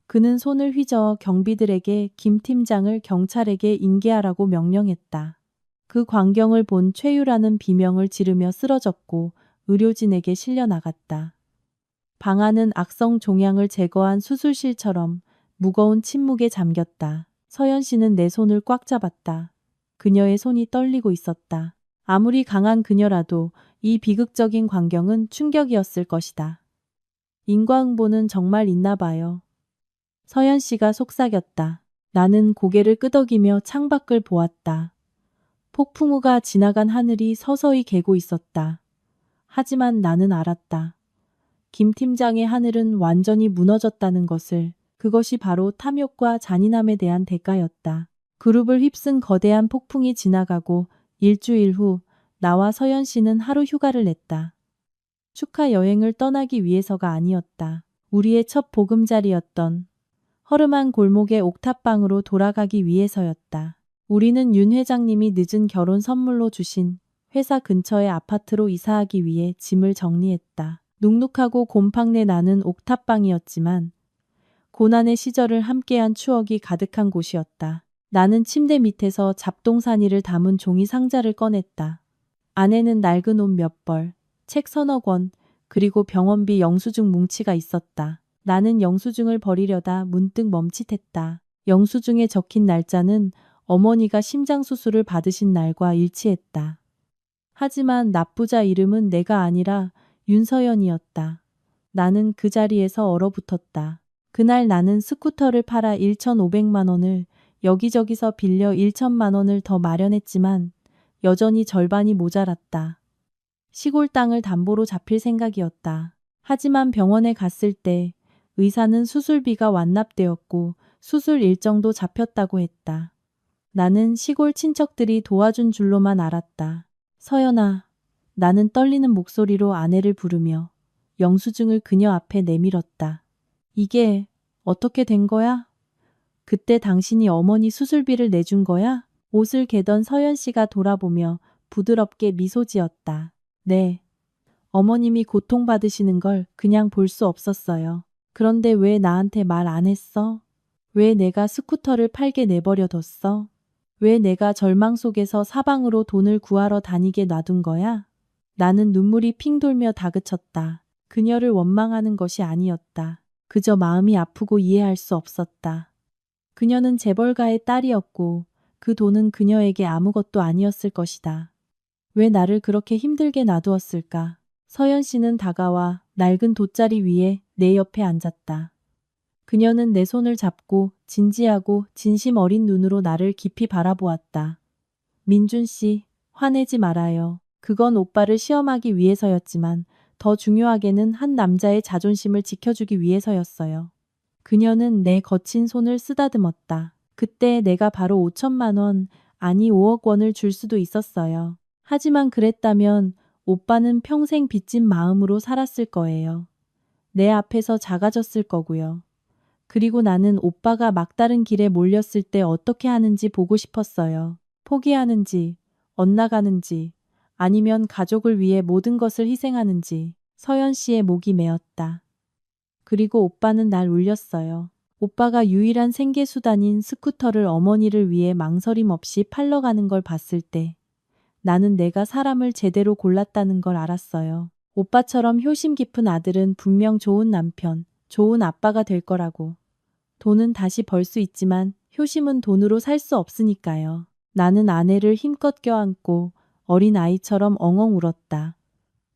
그는 손을 휘저어 경비들에게 김 팀장을 경찰에게 인계하라고 명령했다. 그 광경을 본 최유라는 비명을 지르며 쓰러졌고 의료진에게 실려 나갔다. 방 안은 악성 종양을 제거한 수술실처럼 무거운 침묵에 잠겼다. 서연 씨는 내 손을 꽉 잡았다. 그녀의 손이 떨리고 있었다. 아무리 강한 그녀라도 이 비극적인 광경은 충격이었을 것이다. 인과응보는 정말 있나 봐요. 서연 씨가 속삭였다. 나는 고개를 끄덕이며 창밖을 보았다. 폭풍우가 지나간 하늘이 서서히 개고 있었다. 하지만 나는 알았다. 김 팀장의 하늘은 완전히 무너졌다는 것을. 그것이 바로 탐욕과 잔인함에 대한 대가였다. 그룹을 휩쓴 거대한 폭풍이 지나가고 일주일 후 나와 서연 씨는 하루 휴가를 냈다. 축하 여행을 떠나기 위해서가 아니었다. 우리의 첫 보금자리였던 허름한 골목의 옥탑방으로 돌아가기 위해서였다. 우리는 윤 회장님이 늦은 결혼 선물로 주신 회사 근처의 아파트로 이사하기 위해 짐을 정리했다. 눅눅하고 곰팡내 나는 옥탑방이었지만 고난의 시절을 함께한 추억이 가득한 곳이었다. 나는 침대 밑에서 잡동사니를 담은 종이 상자를 꺼냈다. 안에는 낡은 옷 몇 벌, 책 서너 권, 그리고 병원비 영수증 뭉치가 있었다. 나는 영수증을 버리려다 문득 멈칫했다. 영수증에 적힌 날짜는 어머니가 심장수술을 받으신 날과 일치했다. 하지만 납부자 이름은 내가 아니라 윤서연이었다. 나는 그 자리에서 얼어붙었다. 그날 나는 스쿠터를 팔아 1,500만 원을, 여기저기서 빌려 1천만 원을 더 마련했지만 여전히 절반이 모자랐다. 시골 땅을 담보로 잡힐 생각이었다. 하지만 병원에 갔을 때 의사는 수술비가 완납되었고 수술 일정도 잡혔다고 했다. 나는 시골 친척들이 도와준 줄로만 알았다. 서연아, 나는 떨리는 목소리로 아내를 부르며 영수증을 그녀 앞에 내밀었다. 이게 어떻게 된 거야? 그때 당신이 어머니 수술비를 내준 거야? 옷을 개던 서연 씨가 돌아보며 부드럽게 미소 지었다. 네. 어머님이 고통받으시는 걸 그냥 볼 수 없었어요. 그런데 왜 나한테 말 안 했어? 왜 내가 스쿠터를 팔게 내버려 뒀어? 왜 내가 절망 속에서 사방으로 돈을 구하러 다니게 놔둔 거야? 나는 눈물이 핑 돌며 다그쳤다. 그녀를 원망하는 것이 아니었다. 그저 마음이 아프고 이해할 수 없었다. 그녀는 재벌가의 딸이었고 그 돈은 그녀에게 아무것도 아니었을 것이다. 왜 나를 그렇게 힘들게 놔두었을까? 서연 씨는 다가와 낡은 돗자리 위에 내 옆에 앉았다. 그녀는 내 손을 잡고 진지하고 진심 어린 눈으로 나를 깊이 바라보았다. 민준 씨, 화내지 말아요. 그건 오빠를 시험하기 위해서였지만 더 중요하게는 한 남자의 자존심을 지켜주기 위해서였어요. 그녀는 내 거친 손을 쓰다듬었다. 그때 내가 바로 5천만 원, 아니 5억 원을 줄 수도 있었어요. 하지만 그랬다면 오빠는 평생 빚진 마음으로 살았을 거예요. 내 앞에서 작아졌을 거고요. 그리고 나는 오빠가 막다른 길에 몰렸을 때 어떻게 하는지 보고 싶었어요. 포기하는지, 엇나가는지, 아니면 가족을 위해 모든 것을 희생하는지. 서연 씨의 목이 메었다. 그리고 오빠는 날 울렸어요. 오빠가 유일한 생계수단인 스쿠터를 어머니를 위해 망설임 없이 팔러 가는 걸 봤을 때 나는 내가 사람을 제대로 골랐다는 걸 알았어요. 오빠처럼 효심 깊은 아들은 분명 좋은 남편, 좋은 아빠가 될 거라고. 돈은 다시 벌 수 있지만 효심은 돈으로 살 수 없으니까요. 나는 아내를 힘껏 껴안고 어린 아이처럼 엉엉 울었다.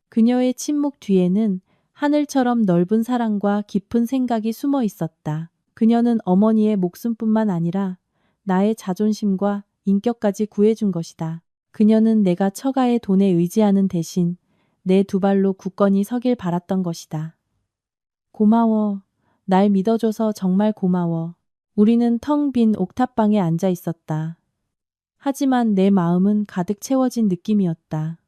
그녀의 침묵 뒤에는 하늘처럼 넓은 사랑과 깊은 생각이 숨어 있었다. 그녀는 어머니의 목숨뿐만 아니라 나의 자존심과 인격까지 구해준 것이다. 그녀는 내가 처가의 돈에 의지하는 대신 내 두 발로 굳건히 서길 바랐던 것이다. 고마워. 날 믿어줘서 정말 고마워. 우리는 텅 빈 옥탑방에 앉아 있었다. 하지만 내 마음은 가득 채워진 느낌이었다.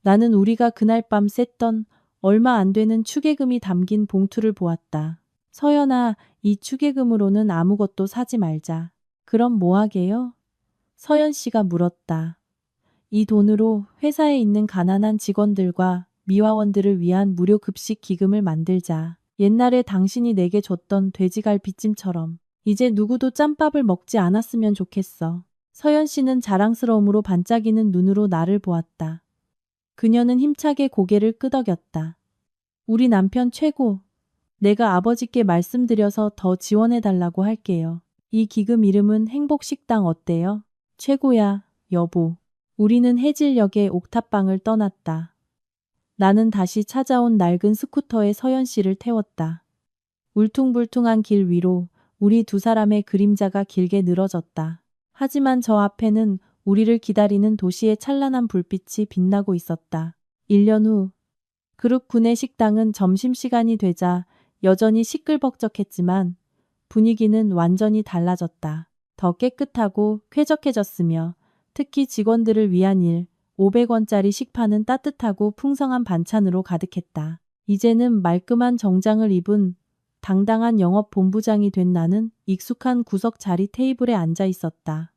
나는 우리가 그날 밤 셌던 얼마 안 되는 축의금이 담긴 봉투를 보았다. 서연아, 이 축의금으로는 아무것도 사지 말자. 그럼 뭐 하게요? 서연 씨가 물었다. 이 돈으로 회사에 있는 가난한 직원들과 미화원들을 위한 무료 급식 기금을 만들자. 옛날에 당신이 내게 줬던 돼지갈비찜처럼 이제 누구도 짬밥을 먹지 않았으면 좋겠어. 서연 씨는 자랑스러움으로 반짝이는 눈으로 나를 보았다. 그녀는 힘차게 고개를 끄덕였다. 우리 남편 최고. 내가 아버지께 말씀드려서 더 지원해달라고 할게요. 이 기금 이름은 행복식당 어때요? 최고야, 여보. 우리는 해질녘에 옥탑방을 떠났다. 나는 다시 찾아온 낡은 스쿠터에 서연 씨를 태웠다. 울퉁불퉁한 길 위로 우리 두 사람의 그림자가 길게 늘어졌다. 하지만 저 앞에는 우리를 기다리는 도시의 찬란한 불빛이 빛나고 있었다. 1년 후 그룹 구내식당은 점심시간이 되자 여전히 시끌벅적했지만 분위기는 완전히 달라졌다. 더 깨끗하고 쾌적해졌으며 특히 직원들을 위한 500원짜리 식판은 따뜻하고 풍성한 반찬으로 가득했다. 이제는 말끔한 정장을 입은 당당한 영업본부장이 된 나는 익숙한 구석 자리 테이블에 앉아 있었다.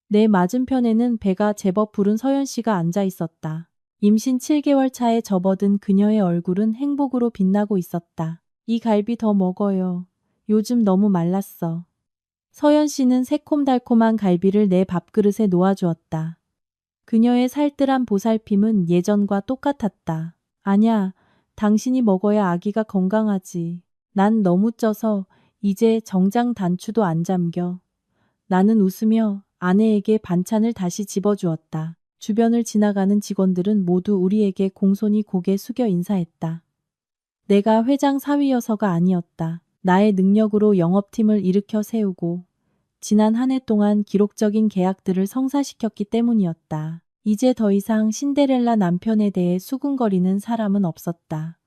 내 맞은편에는 배가 제법 부른 서연 씨가 앉아 있었다. 임신 7개월 차에 접어든 그녀의 얼굴은 행복으로 빛나고 있었다. 이 갈비 더 먹어요. 요즘 너무 말랐어. 서연 씨는 새콤달콤한 갈비를 내 밥그릇에 놓아주었다. 그녀의 살뜰한 보살핌은 예전과 똑같았다. 아냐, 당신이 먹어야 아기가 건강하지. 난 너무 쪄서 이제 정장 단추도 안 잠겨. 나는 웃으며 아내에게 반찬을 다시 집어주었다. 주변을 지나가는 직원들은 모두 우리에게 공손히 고개 숙여 인사했다. 내가 회장 사위여서가 아니었다. 나의 능력으로 영업팀을 일으켜 세우고 지난 한 해 동안 기록적인 계약들을 성사시켰기 때문이었다. 이제 더 이상 신데렐라 남편에 대해 수군거리는 사람은 없었다.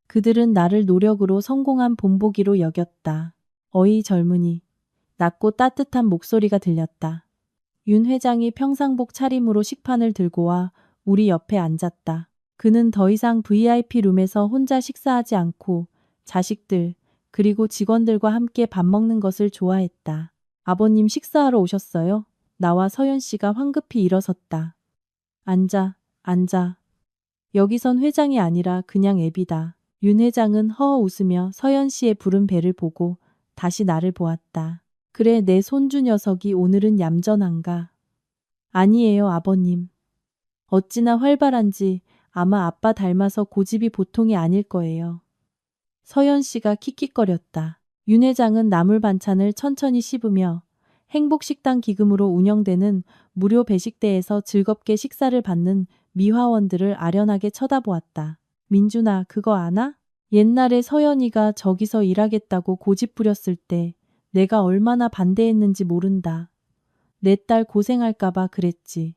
그들은 나를 노력으로 성공한 본보기로 여겼다. 어이 젊은이. 낮고 따뜻한 목소리가 들렸다. 윤 회장이 평상복 차림으로 식판을 들고 와 우리 옆에 앉았다. 그는 더 이상 VIP 룸에서 혼자 식사하지 않고 자식들 그리고 직원들과 함께 밥 먹는 것을 좋아했다. 아버님 식사하러 오셨어요? 나와 서연 씨가 황급히 일어섰다. 앉아, 앉아. 여기선 회장이 아니라 그냥 애비다. 윤 회장은 허허 웃으며 서연 씨의 부른 배를 보고 다시 나를 보았다. 그래, 내 손주 녀석이 오늘은 얌전한가? 아니에요, 아버님. 어찌나 활발한지 아마 아빠 닮아서 고집이 보통이 아닐 거예요. 서연 씨가 킥킥거렸다. 윤 회장은 나물 반찬을 천천히 씹으며 행복식당 기금으로 운영되는 무료 배식대에서 즐겁게 식사를 받는 미화원들을 아련하게 쳐다보았다. 민준아, 그거 아나? 옛날에 서연이가 저기서 일하겠다고 고집 부렸을 때 내가 얼마나 반대했는지 모른다. 내 딸 고생할까봐 그랬지.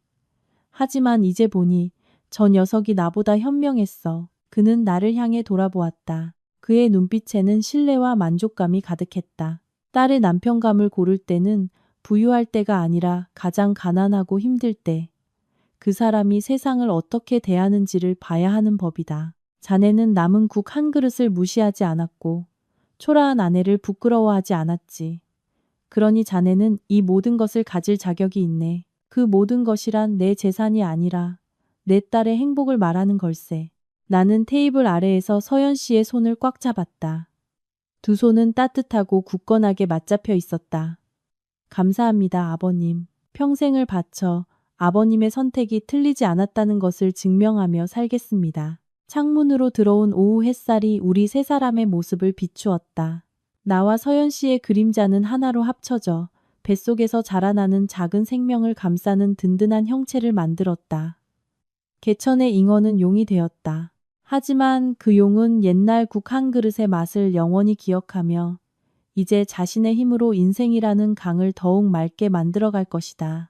하지만 이제 보니 저 녀석이 나보다 현명했어. 그는 나를 향해 돌아보았다. 그의 눈빛에는 신뢰와 만족감이 가득했다. 딸의 남편감을 고를 때는 부유할 때가 아니라 가장 가난하고 힘들 때 그 사람이 세상을 어떻게 대하는지를 봐야 하는 법이다. 자네는 남은 국 한 그릇을 무시하지 않았고 초라한 아내를 부끄러워하지 않았지. 그러니 자네는 이 모든 것을 가질 자격이 있네. 그 모든 것이란 내 재산이 아니라 내 딸의 행복을 말하는 걸세. 나는 테이블 아래에서 서연 씨의 손을 꽉 잡았다. 두 손은 따뜻하고 굳건하게 맞잡혀 있었다. 감사합니다, 아버님. 평생을 바쳐 아버님의 선택이 틀리지 않았다는 것을 증명하며 살겠습니다. 창문으로 들어온 오후 햇살이 우리 세 사람의 모습을 비추었다. 나와 서연 씨의 그림자는 하나로 합쳐져 뱃속에서 자라나는 작은 생명을 감싸는 든든한 형체를 만들었다. 개천의 잉어는 용이 되었다. 하지만 그 용은 옛날 국 한 그릇의 맛을 영원히 기억하며 이제 자신의 힘으로 인생이라는 강을 더욱 맑게 만들어갈 것이다.